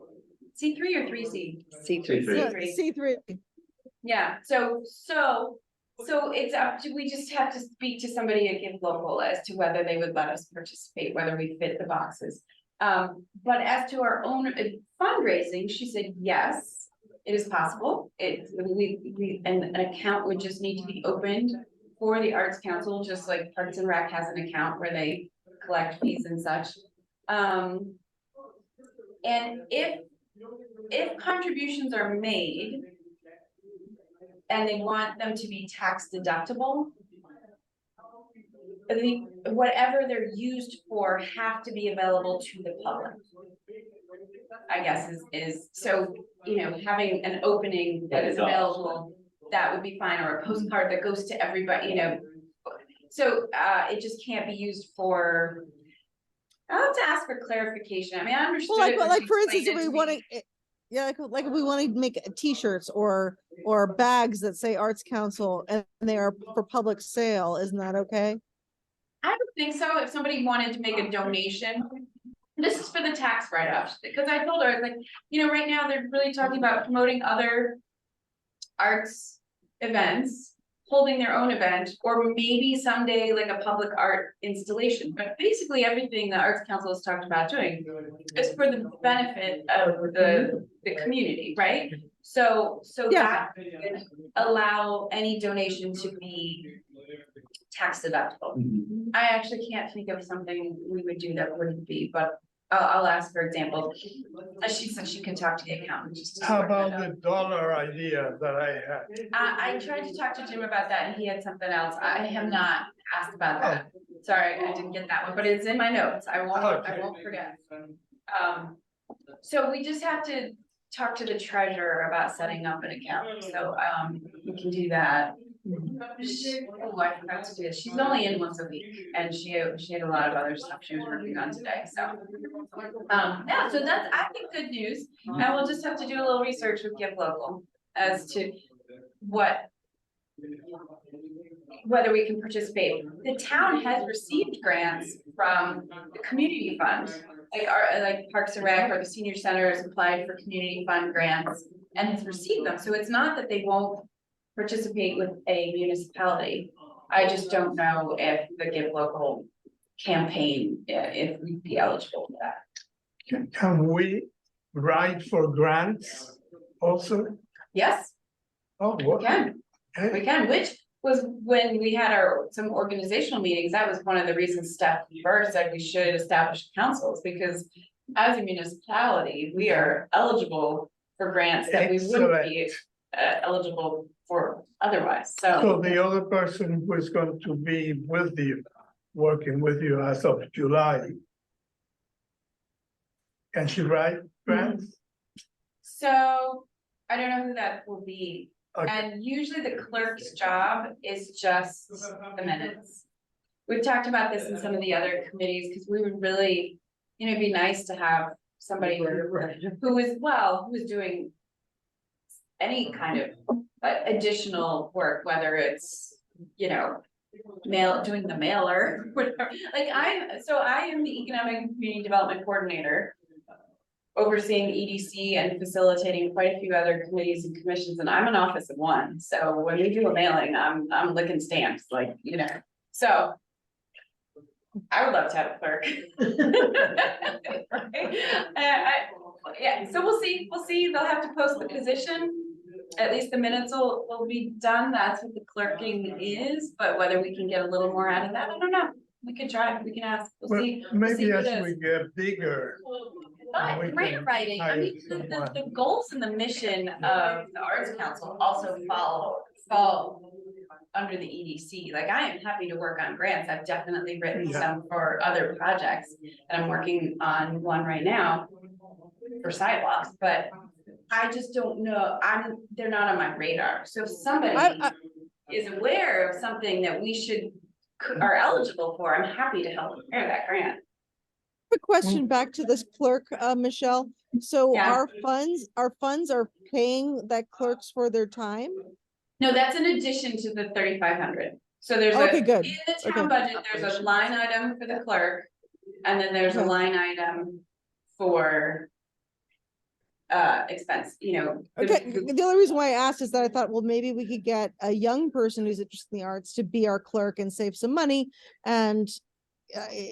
C3 or 3C? C3. Yeah, C3. C3. Yeah, so it's up to, we just have to speak to somebody at Give Local as to whether they would let us participate, whether we fit the boxes. But as to our own fundraising, she said, yes, it is possible. An account would just need to be opened for the Arts Council, just like Parks and Rec has an account where they collect fees and such. And if contributions are made and they want them to be tax deductible, whatever they're used for have to be available to the public. I guess is, so, you know, having an opening that is available, that would be fine, or a postcard that goes to everybody, you know. So, it just can't be used for, I'll have to ask for clarification. I mean, I understood. Well, it when like she for instance, explained if it we to want me. to, yeah, like if we want to make T-shirts or bags that say Arts Council and they are for public sale, isn't that okay? I don't think so. If somebody wanted to make a donation, this is for the tax write-offs, because I told her, I was like, you know, right now they're really talking about promoting other arts events, holding their own event, or maybe someday like a public art installation. But basically, everything the Arts Council has talked about doing is for the benefit of the community, right? So Yeah. that would allow any donation to be tax deductible. I actually can't think of something we would do that wouldn't be, but I'll ask, for example, she said she can talk to the accountant. Just to How sort that about out. the dollar idea that I had? I tried to talk to Jim about that and he had something else. I have not asked about that. Sorry, I didn't get that one, but it's in my notes. I won't forget. So we just have to talk to the treasurer about setting up an account, so, we can do that. Oh, I forgot to do this. She's only in once a week and she had a lot of other stuff she was working on today, so. Yeah, so that's, I think, good news. And we'll just have to do a little research with Give Local as to whether we can participate. The town has received grants from the community fund, like Parks and Rec or the senior center has applied for community fund grants and has received them. So it's not that they won't participate with a municipality. I just don't know if the Give Local campaign, if we'd be eligible for that. Can we write for grants also? Yes, Oh, we what? can. We can, which was when we had some organizational meetings, that was one of the reasons Steph first said we should establish councils, because as a municipality, we are eligible for grants that we wouldn't be eligible for otherwise, So so. the other person who is going to be with you, working with you as of July. Can she write grants? So, I don't know who that will be, Okay. and usually the clerk's job is just the minutes. We've talked about this in some of the other committees, because we would really, you know, it'd be nice to have somebody who is doing any kind of additional work, whether it's, you know, doing the mailer, whatever. Like I am the Economic and Community Development Coordinator, overseeing EDC and facilitating quite a few other committees and commissions, and I'm an office of one. So when we do a mailing, I'm licking stamps, like, you know, so. I would love to have a clerk. Right? Yeah, so we'll see, they'll have to post the position. At least the minutes will be done, that's what the clerking is, but whether we can get a little more out of that, I don't know. We could try, we can ask, we'll Well, see. maybe what as it we is. get bigger, But we grant can writing, I hire mean, someone. the goals and the mission of the Arts Council also fall under the EDC. Like, I am happy to work on grants. I've definitely written Yeah. some for other projects, and I'm working on one right now for sidewalks, but I just don't know, they're not on my radar. So if somebody I- is aware of something that we are eligible for, I'm happy to help prepare that grant. Quick question back to this clerk, Michelle. So Yeah. our funds are paying that clerks for their time? No, that's in addition to the 3,500. So there's Okay, good. in the town Okay. budget, there's a line item for the clerk. And then there's a Okay. line item for expense, you know. Okay, the only reason why I asked is that I thought, well, maybe we could get a young person who's interested in the arts to be our clerk and save some money. And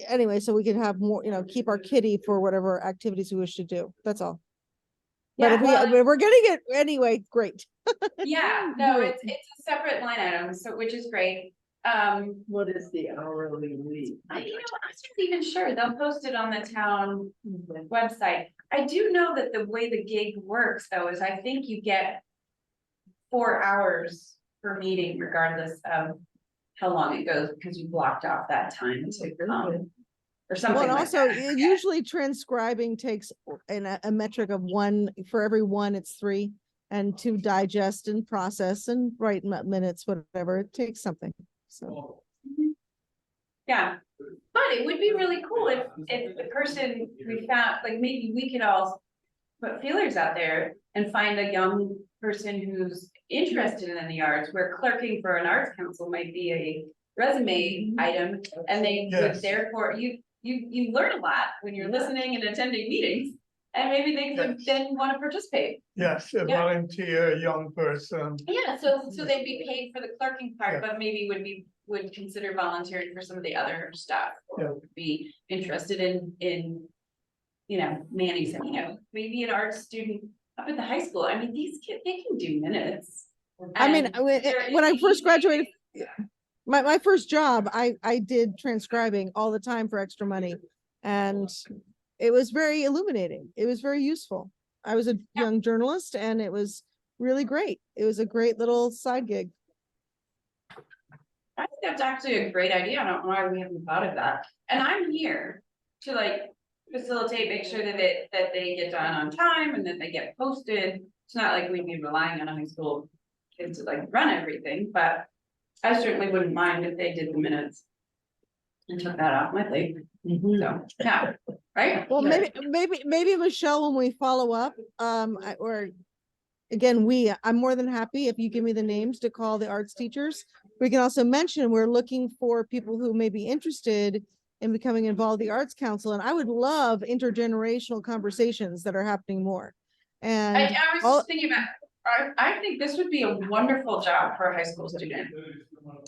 anyway, so we can have more, you know, keep our kitty for whatever activities we wish to do. That's all. But Yeah, if well, if we're getting it anyway, great. yeah, no, Great. it's a separate line item, so, which is great. What is the hourly rate? I'm not even sure, they'll post it on the town website. I do know that the way the gig works though, is I think you get 4 hours per meeting regardless of how long it goes, because you blocked off that time to come. Or Well, something and like also that. usually transcribing takes a metric of 1, for every 1, it's 3. And to digest and process and write minutes, whatever, it takes something. So, Yeah, but it would be really cool if the person we found, like, maybe we could all put feelers out there and find a young person who's interested in the arts, where clerking for an arts council might be a resume item, and they would Yes. therefore, you learn a lot when you're listening and attending meetings, and maybe they would then want to participate. Yes, a Yeah. volunteer, young person. Yeah, so they'd be paid for the clerking part, but maybe would consider volunteering for some of the other stuff. Yeah. Or would be interested in, you know, manning some, you know, maybe an art student up at the high school. I mean, these kids, they can do minutes. I mean, And they're when I first easy. graduated, my first job, I did transcribing all the time for extra money. And it was very illuminating. It was very useful. I was a young journalist and it was really great. It was a great little side gig. I think that's actually a great idea. I don't know why we haven't thought of that. And I'm here to like facilitate, make sure that they get done on time and that they get posted. It's not like we'd be relying on a high school kid to like run everything, but I certainly wouldn't mind if they did the minutes and took that off my plate. So, yeah, right? Well, Yeah. maybe Michelle, when we follow up, or again, I'm more than happy if you give me the names to call the arts teachers. We can also mention we're looking for people who may be interested in becoming involved in the Arts Council, and I would love intergenerational conversations that are happening more. And I was all- just thinking about, I think this would be a wonderful job for a high school student,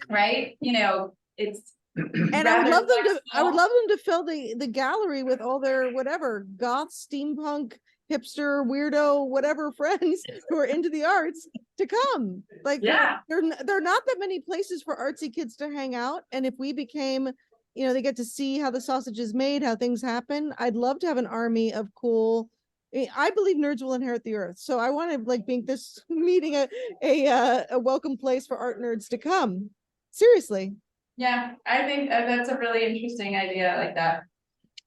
right? You know, it's. And I would rather love them to, flexible. fill the gallery with all their whatever goth, steampunk, hipster, weirdo, whatever friends who are into the arts to come. Like, Yeah. there are not that many places for artsy kids to hang out. And if we became, you know, they get to see how the sausage is made, how things happen. I'd love to have an army of cool. I believe nerds will inherit the earth. So I want to like make this meeting a welcome place for art nerds to come. Seriously. Yeah, I think that's a really interesting idea like that.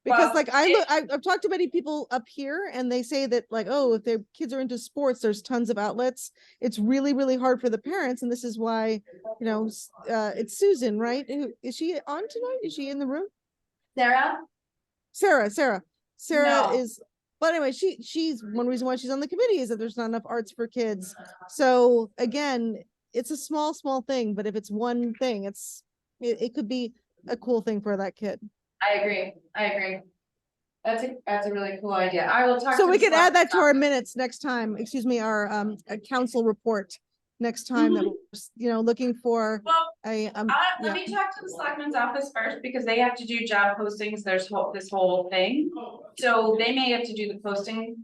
Because Well, like I've talked to many people up here and they say that like, oh, if their kids are into sports, there's tons of outlets. It's really, really hard for the parents. And this is why, you know, it's Susan, right? Is she on tonight? Is she in the room? Sarah? Sarah No. is, but anyway, she's one reason why she's on the committee is that there's not enough arts for kids. So again, it's a small thing, but if it's one thing, it could be a cool thing for that kid. I agree. That's a really cool idea. I will talk. So to we the can add that to select- our minutes next time, excuse me, our council report next time that, we're, you know, looking for Well, a, let yeah. me talk to the selectman's office first, because they have to do job postings, there's this whole thing. So they may have to do the posting,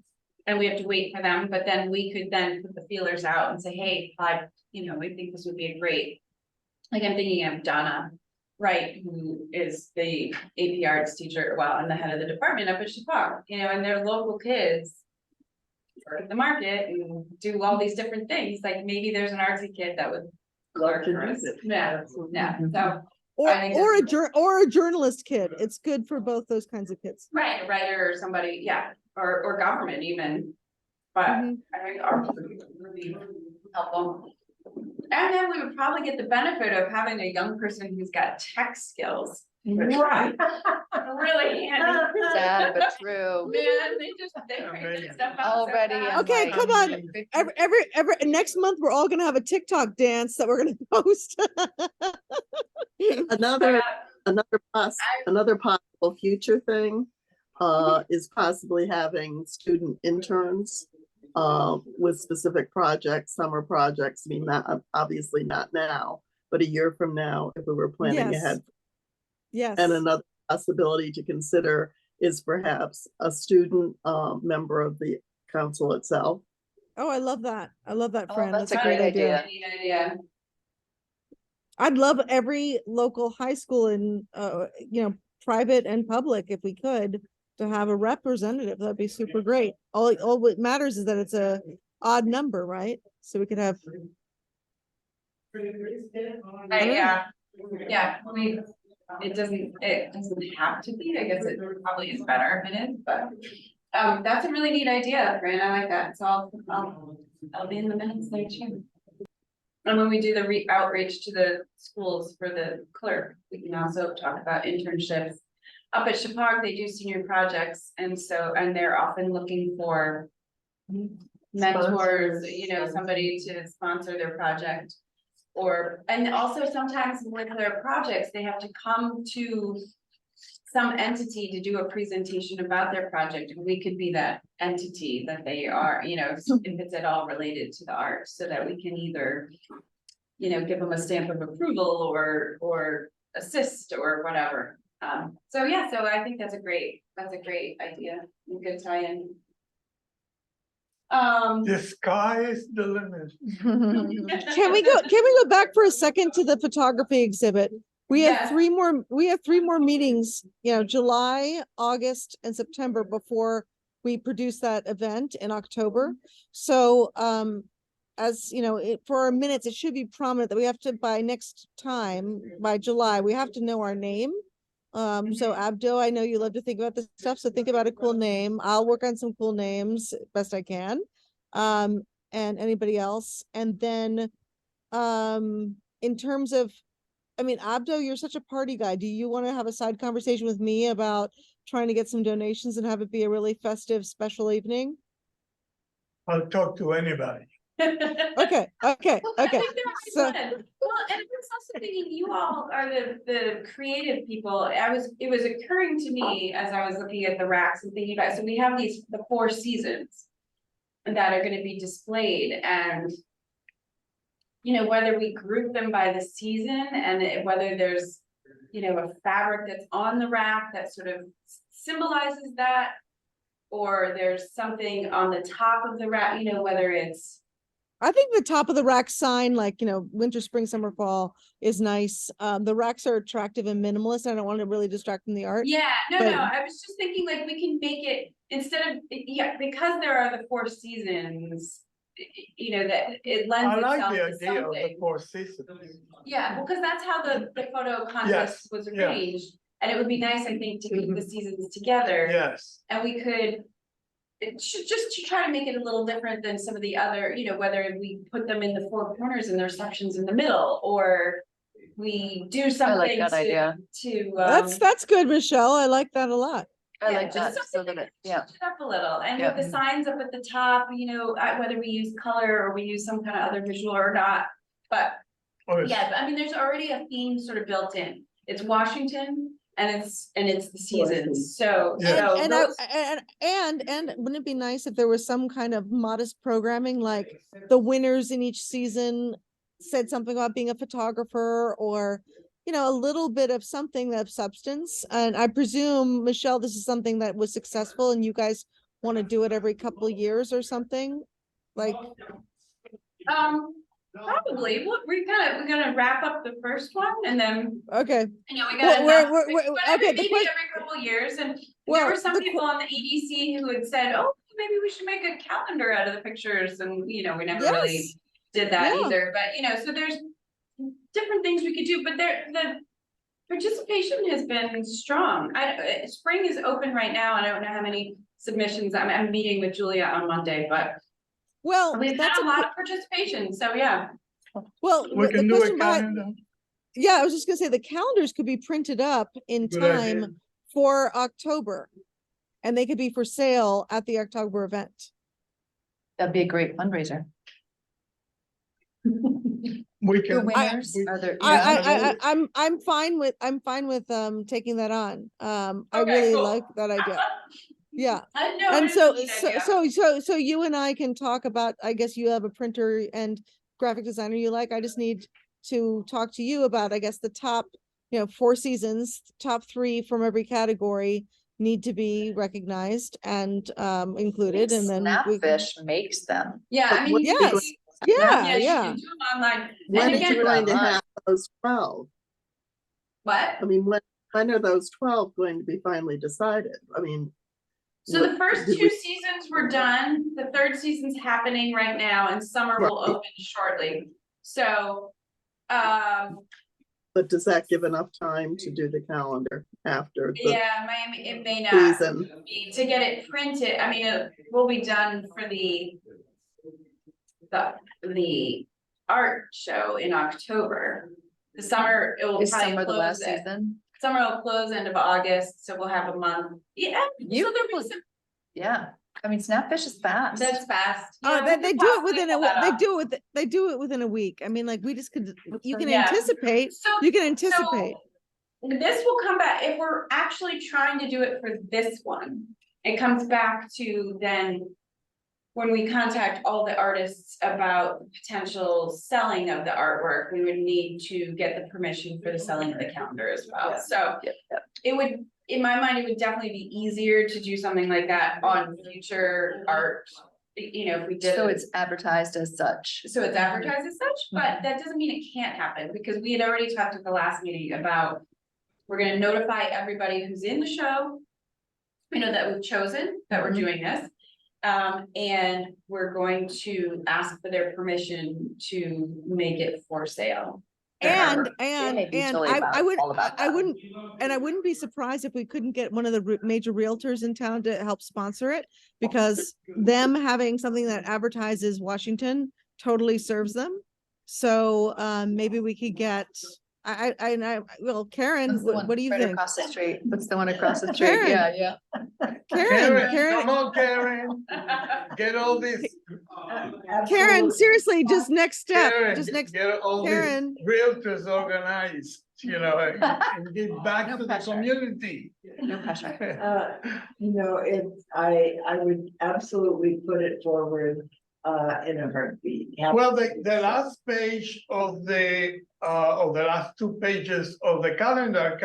and we have to wait for them, but then we could then put the feelers out and say, hey, you know, we think this would be a great. Like I'm thinking of Donna, right, who is the AP Arts teacher, well, and the head of the department up at Chappaq, you know, and they're local kids. Work at the market and do all these different things, like maybe there's an artsy kid that would. Love to for do us. it. Yeah, yeah, so, Or I think or a journalist kid. It's good for both those kinds of kids. right, a writer or somebody, yeah, or government even. But Mhm. I think art would be really helpful. And then we would probably get the benefit of having a young person who's got tech skills. Right. Really handy. Sad but true. Man, they figured this stuff out so Already fast. I'm Okay, like, come on. Every next month, we're all gonna have a TikTok dance that we're gonna post. Another possible future thing is possibly having student interns with specific projects, summer projects. I mean, not, obviously not now, but a year from now, if we were planning Yes. ahead. Yes. And another possibility to consider is perhaps a student, member of the council itself. Oh, I love that. I love that, Oh, Fran. that's That's a a great great idea. idea. Neat idea. I'd love every local high school and, private and public, if we could, to have a representative. That'd be super great. All what matters is that it's a odd number, right? So we could have, Yeah, yeah, it doesn't have to be, I guess it probably is better if it is, but. That's a really neat idea, Fran, I like that, so I'll be in the minutes there too. And when we do the outreach to the schools for the clerk, we can also talk about internships. Up at Chappaq, they do senior projects, and they're often looking for mentors, somebody to sponsor their project. And also sometimes with their projects, they have to come to some entity to do a presentation about their project, and we could be that entity that they are, if it's at all related to the arts, so that we can either, give them a stamp of approval or assist or whatever. So I think that's a great idea, and good tie-in. The sky is the limit. can we go back for a second to the photography exhibit? We have Yes. three more meetings, July, August, and September before we produce that event in October. So, as for our minutes, it should be prominent that we have to, by July, we have to know our name. So Abdo, I know you love to think about this stuff, so think about a cool name. I'll work on some cool names best I can. And anybody else. And then, in terms of, Abdo, you're such a party guy. Do you want to have a side conversation with me about trying to get some donations and have it be a really festive, special evening? I'll talk to anybody. Okay. I think that might be So, fun. Well, and I was also thinking, you all are the creative people. It was occurring to me as I was looking at the racks and thinking about, so we have the 4 seasons that are gonna be displayed, and whether we group them by the season and whether there's, a fabric that's on the rack that sort of symbolizes that, or there's something on the top of the rack, whether it's. I think the top of the rack sign, like, winter, spring, summer, fall is nice. The racks are attractive and minimalist. I don't want to really distract from the art. Yeah, no, but- I was just thinking like we can make it instead of, because there are the 4 seasons, that it lends I like itself the to idea of the something. 4 seasons. Yeah, well, because that's how the photo contest Yes, was yeah. arranged, and it would be nice, I think, to keep the seasons together. Yes, And we could, it should just to try to make it a little different than some of the other, whether we put them in the 4 corners and there's sections in the middle, or we do I like something that idea. to. That's good, Michelle. I like that a lot. I Yeah, like just that, so something that to yeah. change it up a little, and Yeah. with the signs up at the top, whether we use color or we use some kind of other visual or not. But yeah, but, there's already a theme sort of built in. It's Washington and it's the seasons, so. Yeah. And those- and wouldn't it be nice if there was some kind of modest programming, like the winners in each season said something about being a photographer, or a little bit of something of substance. And I presume, Michelle, this is something that was successful and you guys want to do it every couple of years or something? Like, Probably, we're gonna wrap up the first one and then, okay, we Well, gotta. we're- announce it, we're- but okay, the maybe que- every couple years, and there well, were some the people on the EDC who had said, oh, maybe we should make a calendar out of the pictures, and we never really Yes. did that Yeah. either, but so there's different things we could do, but the participation has been strong. Spring is open right now, and I don't know how many submissions. I'm meeting with Julia on Monday, but well, we've that's had a lot of participation, so yeah. well, we the can do a question behind, calendar. yeah, I was just gonna say the calendars could be printed up in Good idea. time for October. And they could be for sale at the October event. That'd be a great fundraiser. We The can. winners we- are there. I'm fine with taking that on. I Okay, really cool. like that idea. Yeah. No, And it is a so, neat so, idea. so you and I can talk about, I guess you have a printer and graphic designer you like, I just need to talk to you about, I guess, the top, 4 seasons, top 3 from every category need to be recognized and, included, and then we. Snapfish makes them. Yeah, I mean, What you are you can, Yes, going- yeah, yeah, you yeah. can do them online. When And are you again, going to online. have those 12? what? I mean, when are those 12 going to be finally decided? I mean. So what- the first did 2 we- seasons were done, the 3rd season's happening right now, and summer will Right. open shortly. So, But does that give enough time to do the calendar after the yeah, Miami, it may not season? be, to get it printed, I mean, it will be done for the art show in October. The summer, it will Is probably summer the close last it. season? Summer will close end of August, so we'll have a month. Yeah, You so there'll be could- some, Yeah, I mean, Snapfish is fast. that's fast. Yeah, we They could do it possibly within pull that they off. do it, they do it within a week. I mean, like, we just could, you can Yeah. anticipate, So. you can so anticipate. This will come back, if we're actually trying to do it for this one, it comes back to then. When we contact all the artists about the potential selling of the artwork, we would need to get the permission for the selling of the calendar as well, so. Yep, yep. It would, in my mind, it would definitely be easier to do something like that on future art, if we did. So it's advertised as such. So it's advertised as such, but that doesn't mean it can't happen, because we had already talked at the last meeting about. We're gonna notify everybody who's in the show. That we've chosen, that we're Mhm. doing this. And we're going to ask for their permission to make it for sale. And, may be and totally about- I would, all about I that. wouldn't, and I wouldn't be surprised if we couldn't get one of the major realtors in town to help sponsor it. Because them having something that advertises Washington totally serves them. So, maybe we could get, well, Karen, What's the one what do you right think? Across the street, what's the one across the street? Karen. Yeah, yeah. Come on, Karen, get all this. Karen, seriously, just next step, Karen, just next, get all these Karen. realtors organized, and give back No to the pressure. community. No pressure. I would absolutely put it forward, in a heartbeat. Well, the last page of the last 2 pages of the calendar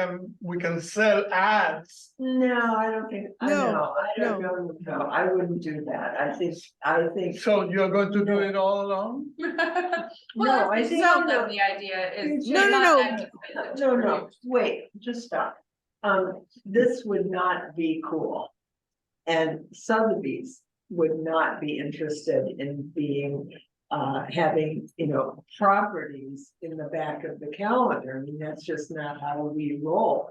we can sell ads. No, I don't think, I No, know, I don't know, no, I wouldn't do that, I think. So you're going to do it all alone? Well, I if we think- sell them, the idea is. No, no, no. No, wait, just stop. This would not be cool. And Sotheby's would not be interested in being, having, properties in the back of the calendar. I mean, that's just not how we roll.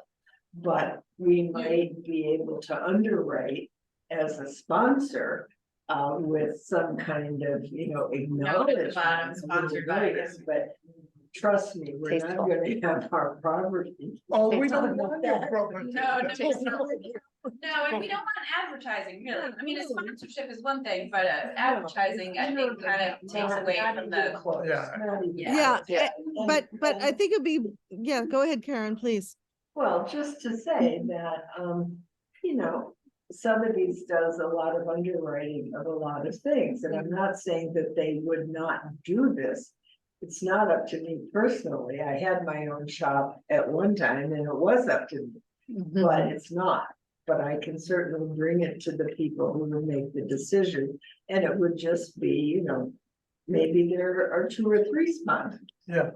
But we might be able to underwrite as a sponsor, with some kind of, acknowledgement. bottom, sponsored by this. But trust me, we're not Tasteful. gonna have our property. Oh, we don't want your property. No, No, and we don't want advertising, really. I mean, a sponsorship is one thing, but advertising, I think, kind of takes away from the. Yeah. Yeah, but I think it'd be, yeah, go ahead, Karen, please. Well, just to say that, Sotheby's does a lot of underwriting of a lot of things, and I'm not saying that they would not do this. It's not up to me personally. I had my own shop at one time and it was up to me, but it's not. But I can certainly bring it to the people who will make the decision, and it would just be, maybe there are 2 or 3 sponsors. Yeah.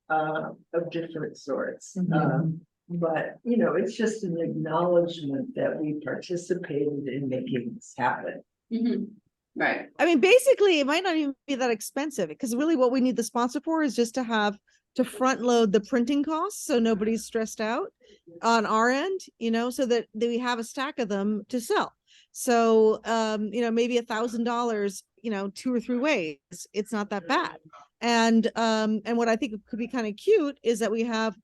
Of different sorts. Mhm. But, it's just an acknowledgement that we participated in making this happen. Mhm. Right. I mean, basically, it might not even be that expensive, because really what we need the sponsor for is just to front load the printing costs, so nobody's stressed out on our end, so that we have a stack of them to sell. So, maybe $1,000, 2 or 3 ways, it's not that bad. And what I think could be kind of cute is that we have,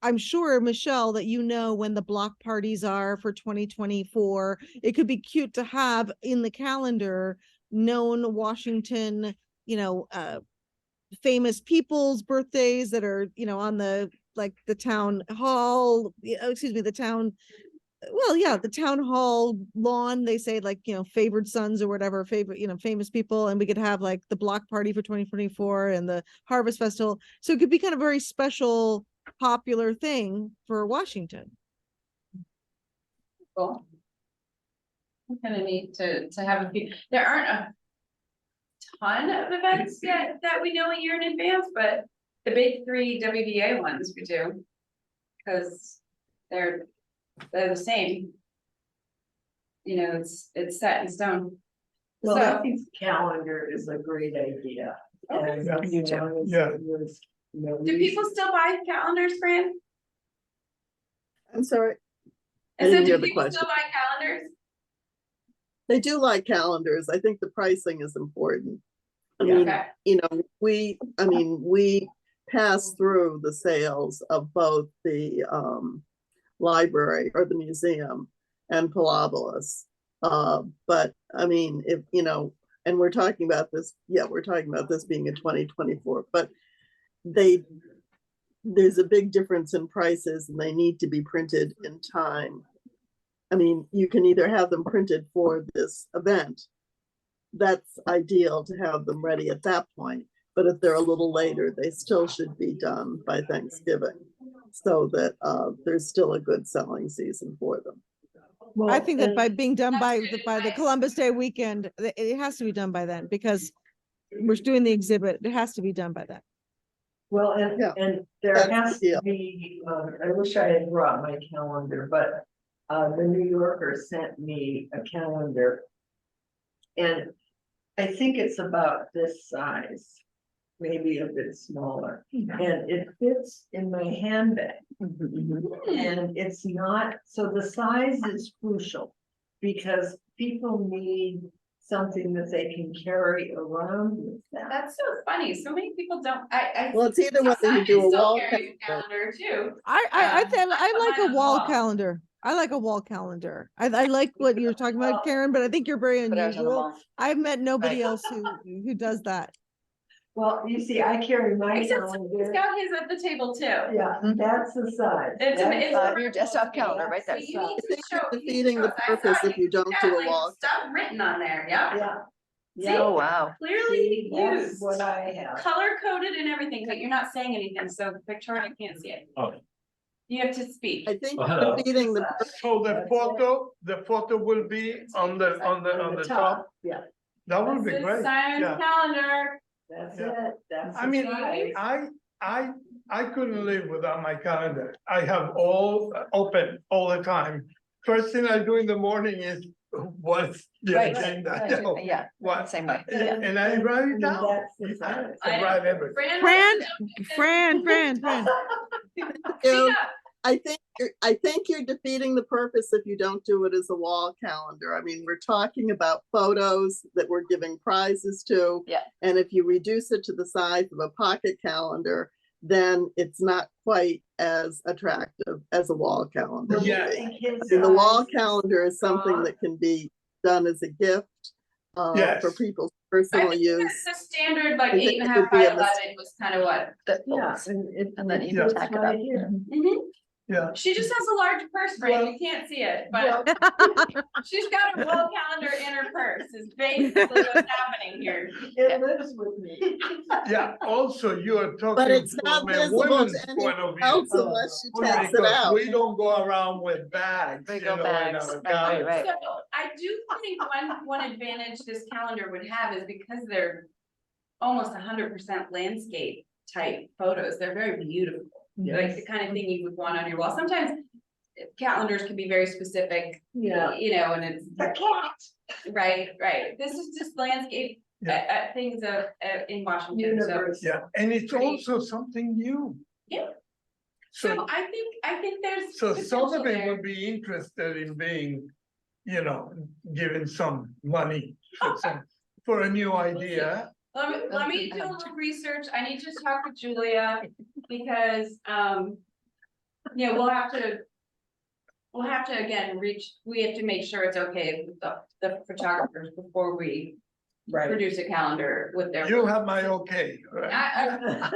I'm sure, Michelle, that when the block parties are for 2024, it could be cute to have in the calendar known Washington, famous people's birthdays that are, on the town hall, the town well, yeah, the town hall lawn, they say like, favored sons or whatever, favorite, famous people, and we could have like the block party for 2024 and the Harvest Festival. So it could be kind of a very special, popular thing for Washington. Cool. We kind of need to have a few, there aren't a ton of events yet that we know a year in advance, but the big three WBA ones we do. Cause they're the same. It's set in stone. Well, So- I think calendar is a great idea. Okay. And Yeah. as long as Yeah. it was, Do people still buy calendars, Fran? I'm sorry, I I said, didn't do hear the people question. still buy calendars? they do like calendars. I think the pricing is important. I Yeah. mean, Okay, we pass through the sales of both the library or the museum and Palabolas. But I mean, if, and we're talking about this being a 2024, but there's a big difference in prices and they need to be printed in time. I mean, you can either have them printed for this event. That's ideal to have them ready at that point. But if they're a little later, they still should be done by Thanksgiving so that there's still a good selling season for them. I think that by being done That's by, good by the advice. Columbus Day weekend, it has to be done by then because we're doing the exhibit. It has to be done by then. Well, Yeah, and there that's has the to be, I wish I had brought my calendar, but the New Yorker sent me a calendar. And I think it's about this size, maybe a bit smaller, and it fits in my handbag. And it's not, so the size is crucial because people need something that they can carry around with them. that's so funny, so many people don't, Well, it's either whether you I do a still wall carry a calendar. calendar too. I put mine like on a the wall wall. calendar. I like a wall calendar. I like what you're talking about, Karen, but I think you're very Put ours on the unusual. wall. I've met nobody Right. else who does that. Well, you see, I carry my Except he's calendar, got his at the table too. yeah, that's the size. It's That's- Your desktop calendar right there. So you need I to think show. you're you need to defeating show the us. I purpose saw if you don't got, do a like, wall. Stuff written on there, yeah, Yeah. See? Oh, wow. clearly See, that's used, what I have. color coded and everything, but you're not saying anything, so Victoria can't see it. Oh. You have to speak. I think Hello. defeating the So the photo will be on the top. Yeah, That would be This is great. Simon's Yeah. calendar. that's Yeah. it, that's I the mean, size. I couldn't live without my calendar. I have all open all the time. First thing I do in the morning is what's the Right, agenda? right, You know, yeah, What, same way. and I write it down. That's the size. I write everything. Fran, Fran, You- I think you're defeating the purpose if you don't do it as a wall calendar. I mean, we're talking about photos that we're giving prizes to. Yeah. And if you reduce it to the size of a pocket calendar, then it's not quite as attractive as a wall calendar. would Yeah. be. I think his And the wall size is calendar is something strong. that can be done as a gift Yes. for people's I personal think use. the standard, like I think 8.5 it would by be a 11 was kind of what. That Yeah, folds. and then you can tack it up. Yeah. She just has a large purse, Fran, you can't see it, but she's got a wall calendar in her purse, is basically what's happening here. It lives with me. Yeah, also you are talking. But it's not from a visible woman's to anyone point of view. else unless she takes it Because out. we don't go around with bags. Big you old know, in bags. our Right, calendar. right. So I do think one advantage this calendar would have is because they're almost 100% landscape type photos, they're very beautiful. Like the kind of thing you would want on your wall. Sometimes calendars can be very specific, Yeah. and it's right. This is just landscape things in Washington, so. Universe. Yeah, and it's Pretty- also something new. Yeah. So, So I think there's. so some potential of them there. would be interested in being, given some money for a new idea. Let me do a little research. I need to talk to Julia because, we'll have to again we have to make sure it's okay with the photographers before we Right. produce a calendar with their. You have my okay, right?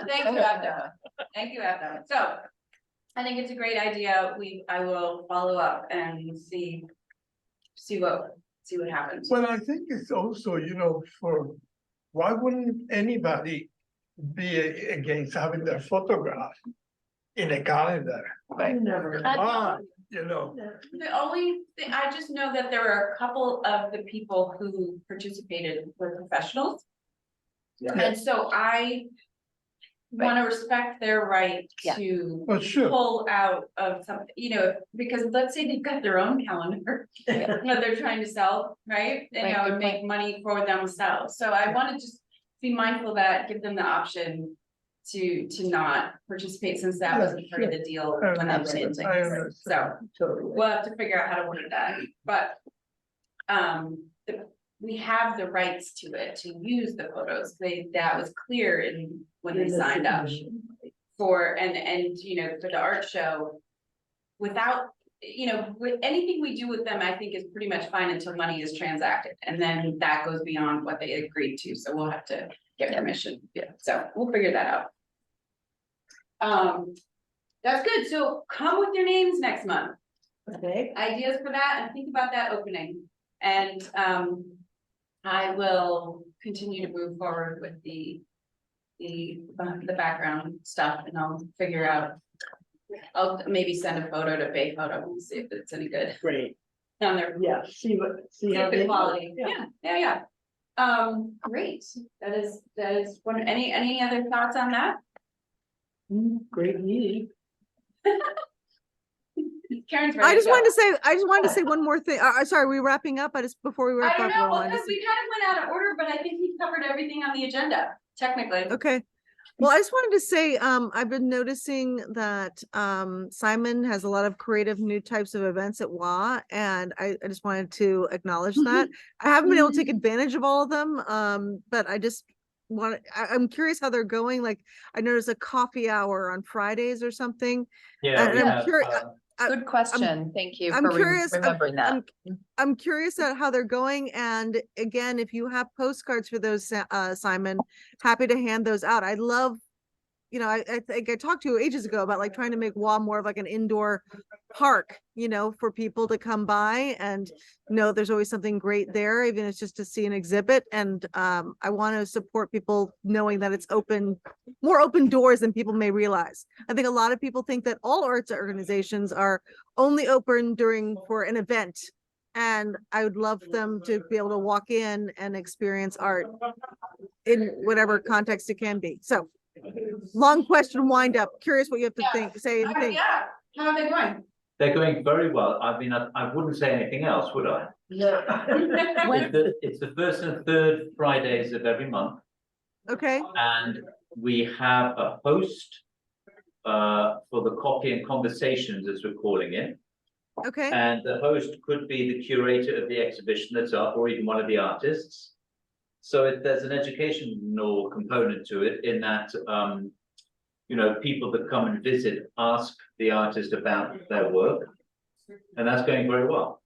Thank you, Abda. Thank you, Abda. So, I think it's a great idea. I will follow up and see what happens. Well, I think it's also, why wouldn't anybody be against having their photograph in a calendar? I never. I- Come on, The only thing, I just know that there are a couple of the people who participated were professionals. Yeah. And so I wanna respect their right Yeah. to Well, sure. pull out of something, because let's say they've got their own calendar. That they're trying to sell, right? Right, And good make money for themselves. So I wanna just be mindful of that, give them the option to not participate, since that wasn't part of the deal when they went into I it. understand. So Totally. we'll have to figure out how to word that, but. We have the rights to it, to use the photos, that was clear when they signed up for, and for the art show. Without, with anything we do with them, I think is pretty much fine until money is transacted, and then that goes beyond what they agreed to, so we'll have to get permission, so we'll figure that out. That's good, so come with your names next month. Okay. Ideas for that, and think about that opening. And I will continue to move forward with the background stuff, and I'll figure out. I'll maybe send a photo to Bay Photo and see if it's any good Great. on their, Yeah, see see how if they the do. quality, Yeah. yeah. Great, that is one, any other thoughts on that? Great meeting. Karen's ready I to just go. wanted to say one more thing. Sorry, are we wrapping up? Before we I wrap don't up. know, I wanted to because we kind of went out of order, but I think we covered everything on the agenda, technically. Okay. Well, I just wanted to say, I've been noticing that, Simon has a lot of creative new types of events at WA, and I just wanted to acknowledge that. I haven't been able to take advantage of all of them, but I'm curious how they're going. Like, I noticed a coffee hour on Fridays or something. Yeah, And we I'm have, curious, Good question. Thank you I'm for curious, remembering that. I'm curious at how they're going, and again, if you have postcards for those, Simon, happy to hand those out. I'd love, I think I talked to you ages ago about like trying to make WA more of like an indoor park, for people to come by and there's always something great there, even if it's just to see an exhibit. And I want to support people knowing that it's more open doors than people may realize. I think a lot of people think that all arts organizations are only open for an event. And I would love them to be able to walk in and experience art in whatever context it can be. So long question, wind up. Curious what you have to say and think. Yeah, how are they going? they're going very well. I mean, I wouldn't say anything else, would I? No. It's the first and third Fridays of every month, Okay, and we have a host for the coffee and conversations, as we're calling it. okay, And the host could be the curator of the exhibition that's up, or even one of the artists. So there's an educational component to it, in that, people that come and visit ask the artist about their work. And that's going very well.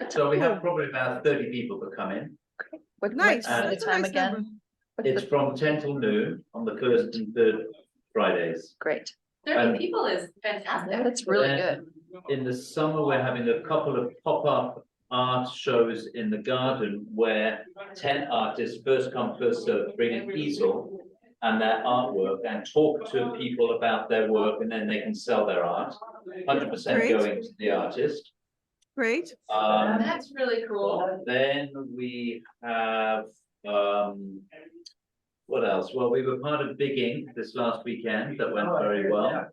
So we have probably about 30 people that come in. nice. What's the That's a time nice again? number. What's It's the- from 10 till noon on the first and third Fridays. Great. 30 people is fantastic. That's really Then good. In the summer, we're having a couple of pop-up art shows in the garden where 10 artists, first come, first served, bring an easel and their artwork and talk to people about their work, and then they can sell their art. 100% Great. going to the artist. Great. That's really cool. Then we have, what else? Well, we were part of Big Ink this last weekend. That went very well.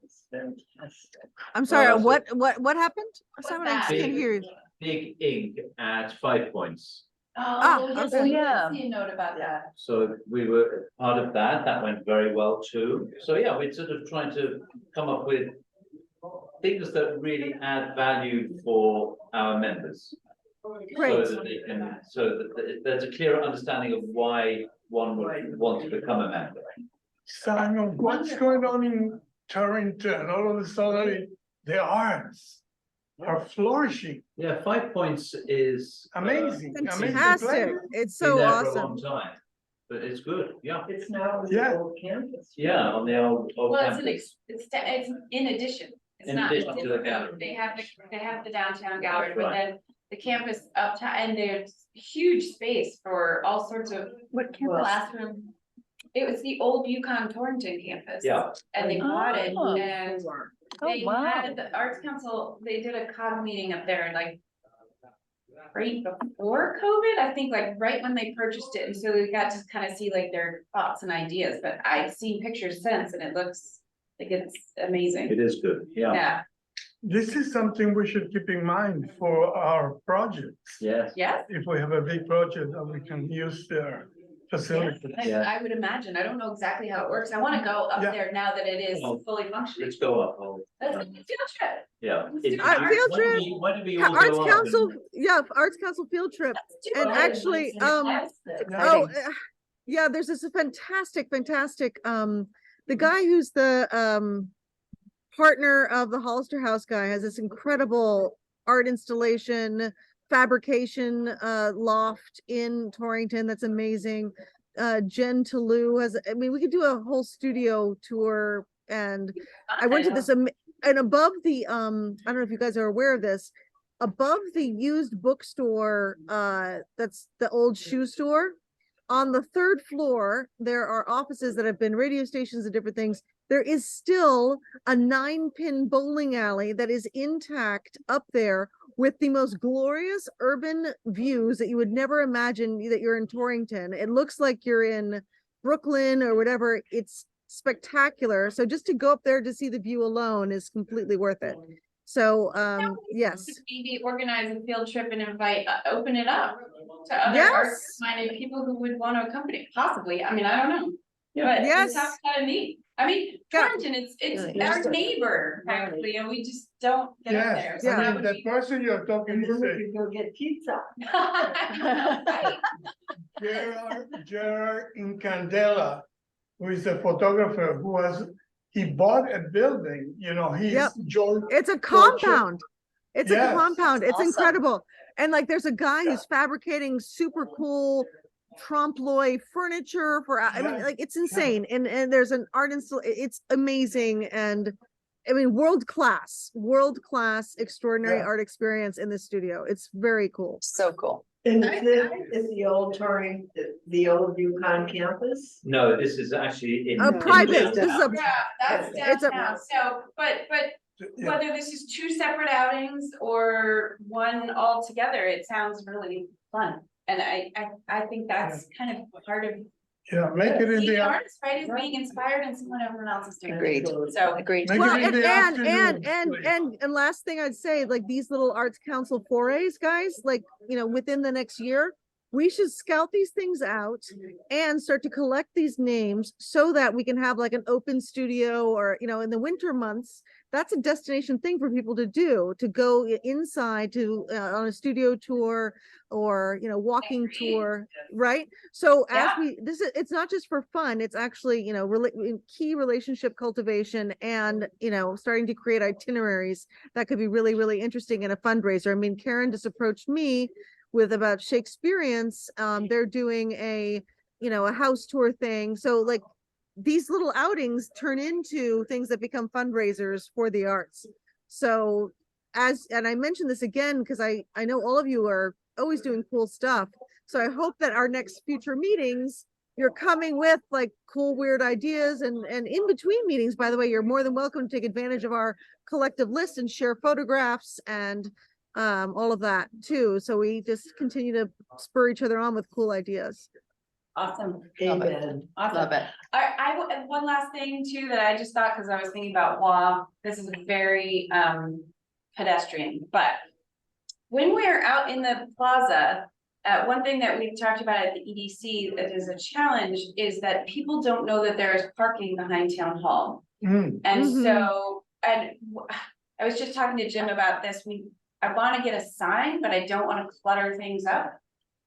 I'm sorry, so- what happened? Simon, I just that? can't hear you. Big Ink at 5 Points. Oh, yes, okay. I Yeah. did see a note about that. So we were part of that. That went very well too. So yeah, we're sort of trying to come up with things that really add value for our members. Great. So that they can, so that there's a clearer understanding of why one would want to become a member. Simon, what's going on in Torrington? All of a sudden, the arts are flourishing. Yeah, 5 Points is Amazing, amazing Fantastic. place. It's been so there for a awesome. long time, but it's good. Yeah, It's now on Yeah. the old campus. yeah, on the old Well, campus. it's in addition. It's In not, it's addition to the different. gallery. They have the downtown gallery, but Right. then the campus uptown, and there's huge space for all sorts of What classroom. It was the old UConn Torrington campus. Yeah, And they bought it Oh. and Oh, they wow. had the Arts Council, they did a COG meeting up there like right before COVID, I think like right when they purchased it. And so we got to kind of see like their thoughts and ideas, but I've seen pictures since and it looks like it's amazing. it is good, yeah, Yeah, This is something we should keep in mind for our projects. yes. yes. If we have a big project that we can use their facilities. Yeah. I would imagine. I don't know exactly how it works. I want to go up Yeah. there now that it is Well, fully functioning. Let's go up, Let's take a field trip. yeah. Let's do It- an field why don't trip. we- Why don't we Yeah, all Arts go up Council, and- yeah, Arts Council field trip. Let's do And it. actually, Yes. Oh, yeah, there's this fantastic, the guy who's the partner of the Hollister House guy has this incredible art installation, fabrication loft in Torrington that's amazing. Jen Toulouse has, I mean, we could do a whole studio tour, and I went to this and above the I don't know if you guys are aware of this, above the used bookstore, that's the old shoe store. On the third floor, there are offices that have been radio stations and different things. There is still a 9-pin bowling alley that is intact up there with the most glorious urban views that you would never imagine that you're in Torrington. It looks like you're in Brooklyn or whatever. It's spectacular. So just to go up there to see the view alone is completely worth it. So, yes. Maybe organize a field trip and invite, open it up to other Yes. arts-minded people who would want to accompany, possibly. I mean, I don't know. But it Yes. sounds kind of neat. I mean, Yeah. Torrington, it's Yeah. our neighbor practically, and we just don't get up there. Yes, So Yeah. that I mean, would the be. person you're talking And then we is could go get pizza. Right. Gerard Incandela, who is a photographer he bought a building, he's Yep. George. It's a George- compound. It's a Yes. compound. It's Awesome. incredible. And like, there's a guy who's fabricating super cool trompe-l'oeil furniture for, I mean, Yeah. like, it's insane. And there's an art it's amazing. And I mean, world class, extraordinary Yeah. art experience in the studio. It's very cool. So cool. And is the old the old UConn campus? No, this is actually in. A private, in- this is a, Yeah, that's It's a- downtown. So, but Yeah. whether this is two separate outings or one altogether, it sounds really fun. And I think that's kind of part of Yeah, make it in being the, an artist, right, is being inspired and seeing what everyone else is doing. Agreed. So, Agreed. make well, it in and, the and, afternoon. please. and last thing I'd say, like, these little arts council forays, guys, like, within the next year, we should scout these things out and start to collect these names so that we can have like an open studio, or, in the winter months, that's a destination thing for people to do, to go inside to, on a studio tour or, walking tour, right? So as Yeah. it's not just for fun, it's actually, key relationship cultivation and, starting to create itineraries that could be really, really interesting in a fundraiser. I mean, Karen just approached me with about Shakespeareans. They're doing a house tour thing. So like, these little outings turn into things that become fundraisers for the arts. So and I mentioned this again, because I know all of you are always doing cool stuff. So I hope that our next future meetings, you're coming with like cool, weird ideas, and in between meetings, by the way, you're more than welcome to take advantage of our collective list and share photographs and all of that too. So we just continue to spur each other on with cool ideas. awesome. Amen. Awesome. Love it. And one last thing too, that I just thought, because I was thinking about WA, this is very pedestrian, but when we're out in the plaza, one thing that we've talked about at the EDC that is a challenge is that people don't know that there is parking behind town hall. Mm, And Mhm. so, I was just talking to Jim about this, I wanna get a sign, but I don't wanna clutter things up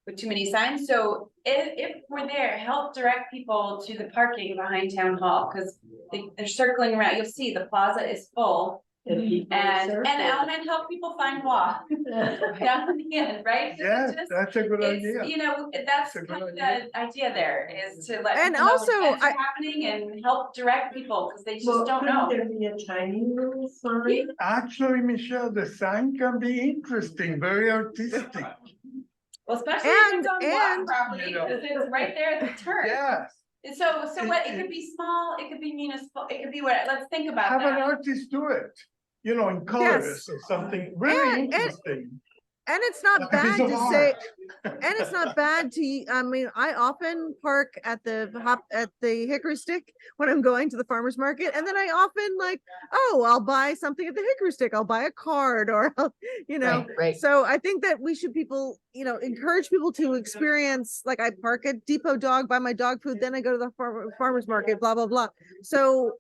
with too many signs, so if we're there, help direct people to the parking behind town hall, cause they're circling around, you'll see the plaza is full. And people and surf help people find WA it. down in the end, right? 'Cause Yes, it's just- that's a good It's, idea. you know, that's It's a kind good of the idea there is to let And people know also, events are I- happening and help direct people, because they just Well, don't couldn't know. there be a tiny little sign? Actually, Michelle, the sign can be interesting, very artistic. Well, especially if it's on WA And- property, because it's right there at the turn. Yes, So what, it could be small, it could be municipal, it could be what, let's think about have an that. artist do it, you know, in colors or something really And- interesting. And it's not Like a piece bad of to say, art. and it's not bad to, I mean, I often park at the Hickory Stick when I'm going to the farmer's market. And then I often like, oh, I'll buy something at the Hickory Stick. I'll buy a card or, you know. Right. So I think that we should encourage people to experience, like I park at Depot Dog, buy my dog food, then I go to the farmer's market, blah, blah, blah. So,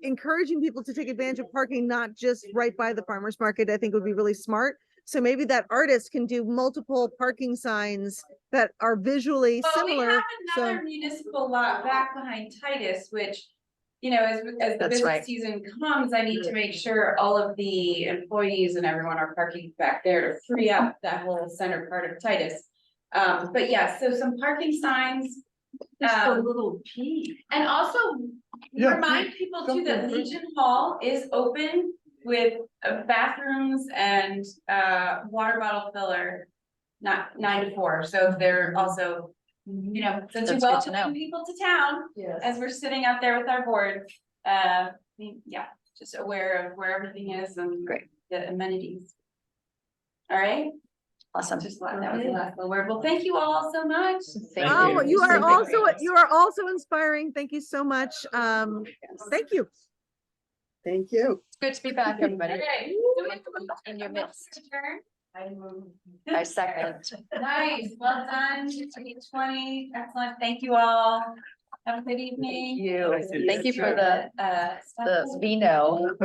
encouraging people to take advantage of parking, not just right by the farmer's market, I think would be really smart. So maybe that artist can do multiple parking signs that are visually Well, we similar. have So, another municipal lot back behind Titus, which, you know, as the That's business right. season comes, I need to make sure all of the employees and everyone are parking back there to free up that whole center part of Titus. But yeah, so some parking signs, Just a Um, little P. and also Yeah, remind people too that something- Legion Hall is open with bathrooms and water bottle filler, not 9 to 4, so they're also, you know, since you're That's good to know. welcoming people to town, Yes. as we're sitting out there with our board, yeah, just aware of where everything is and Great. the amenities. All right, Awesome. just that was the last little word. Well, thank you all so much. Thank oh, you. you are Thank also inspiring. Thank you so much. Thank you. Thank you. It's good to be back, everybody. Okay. In your midst. Turn. I second. Nice, well done, 2020, excellent, thank you all. Have a good evening. You, thank you for the stuff. vino.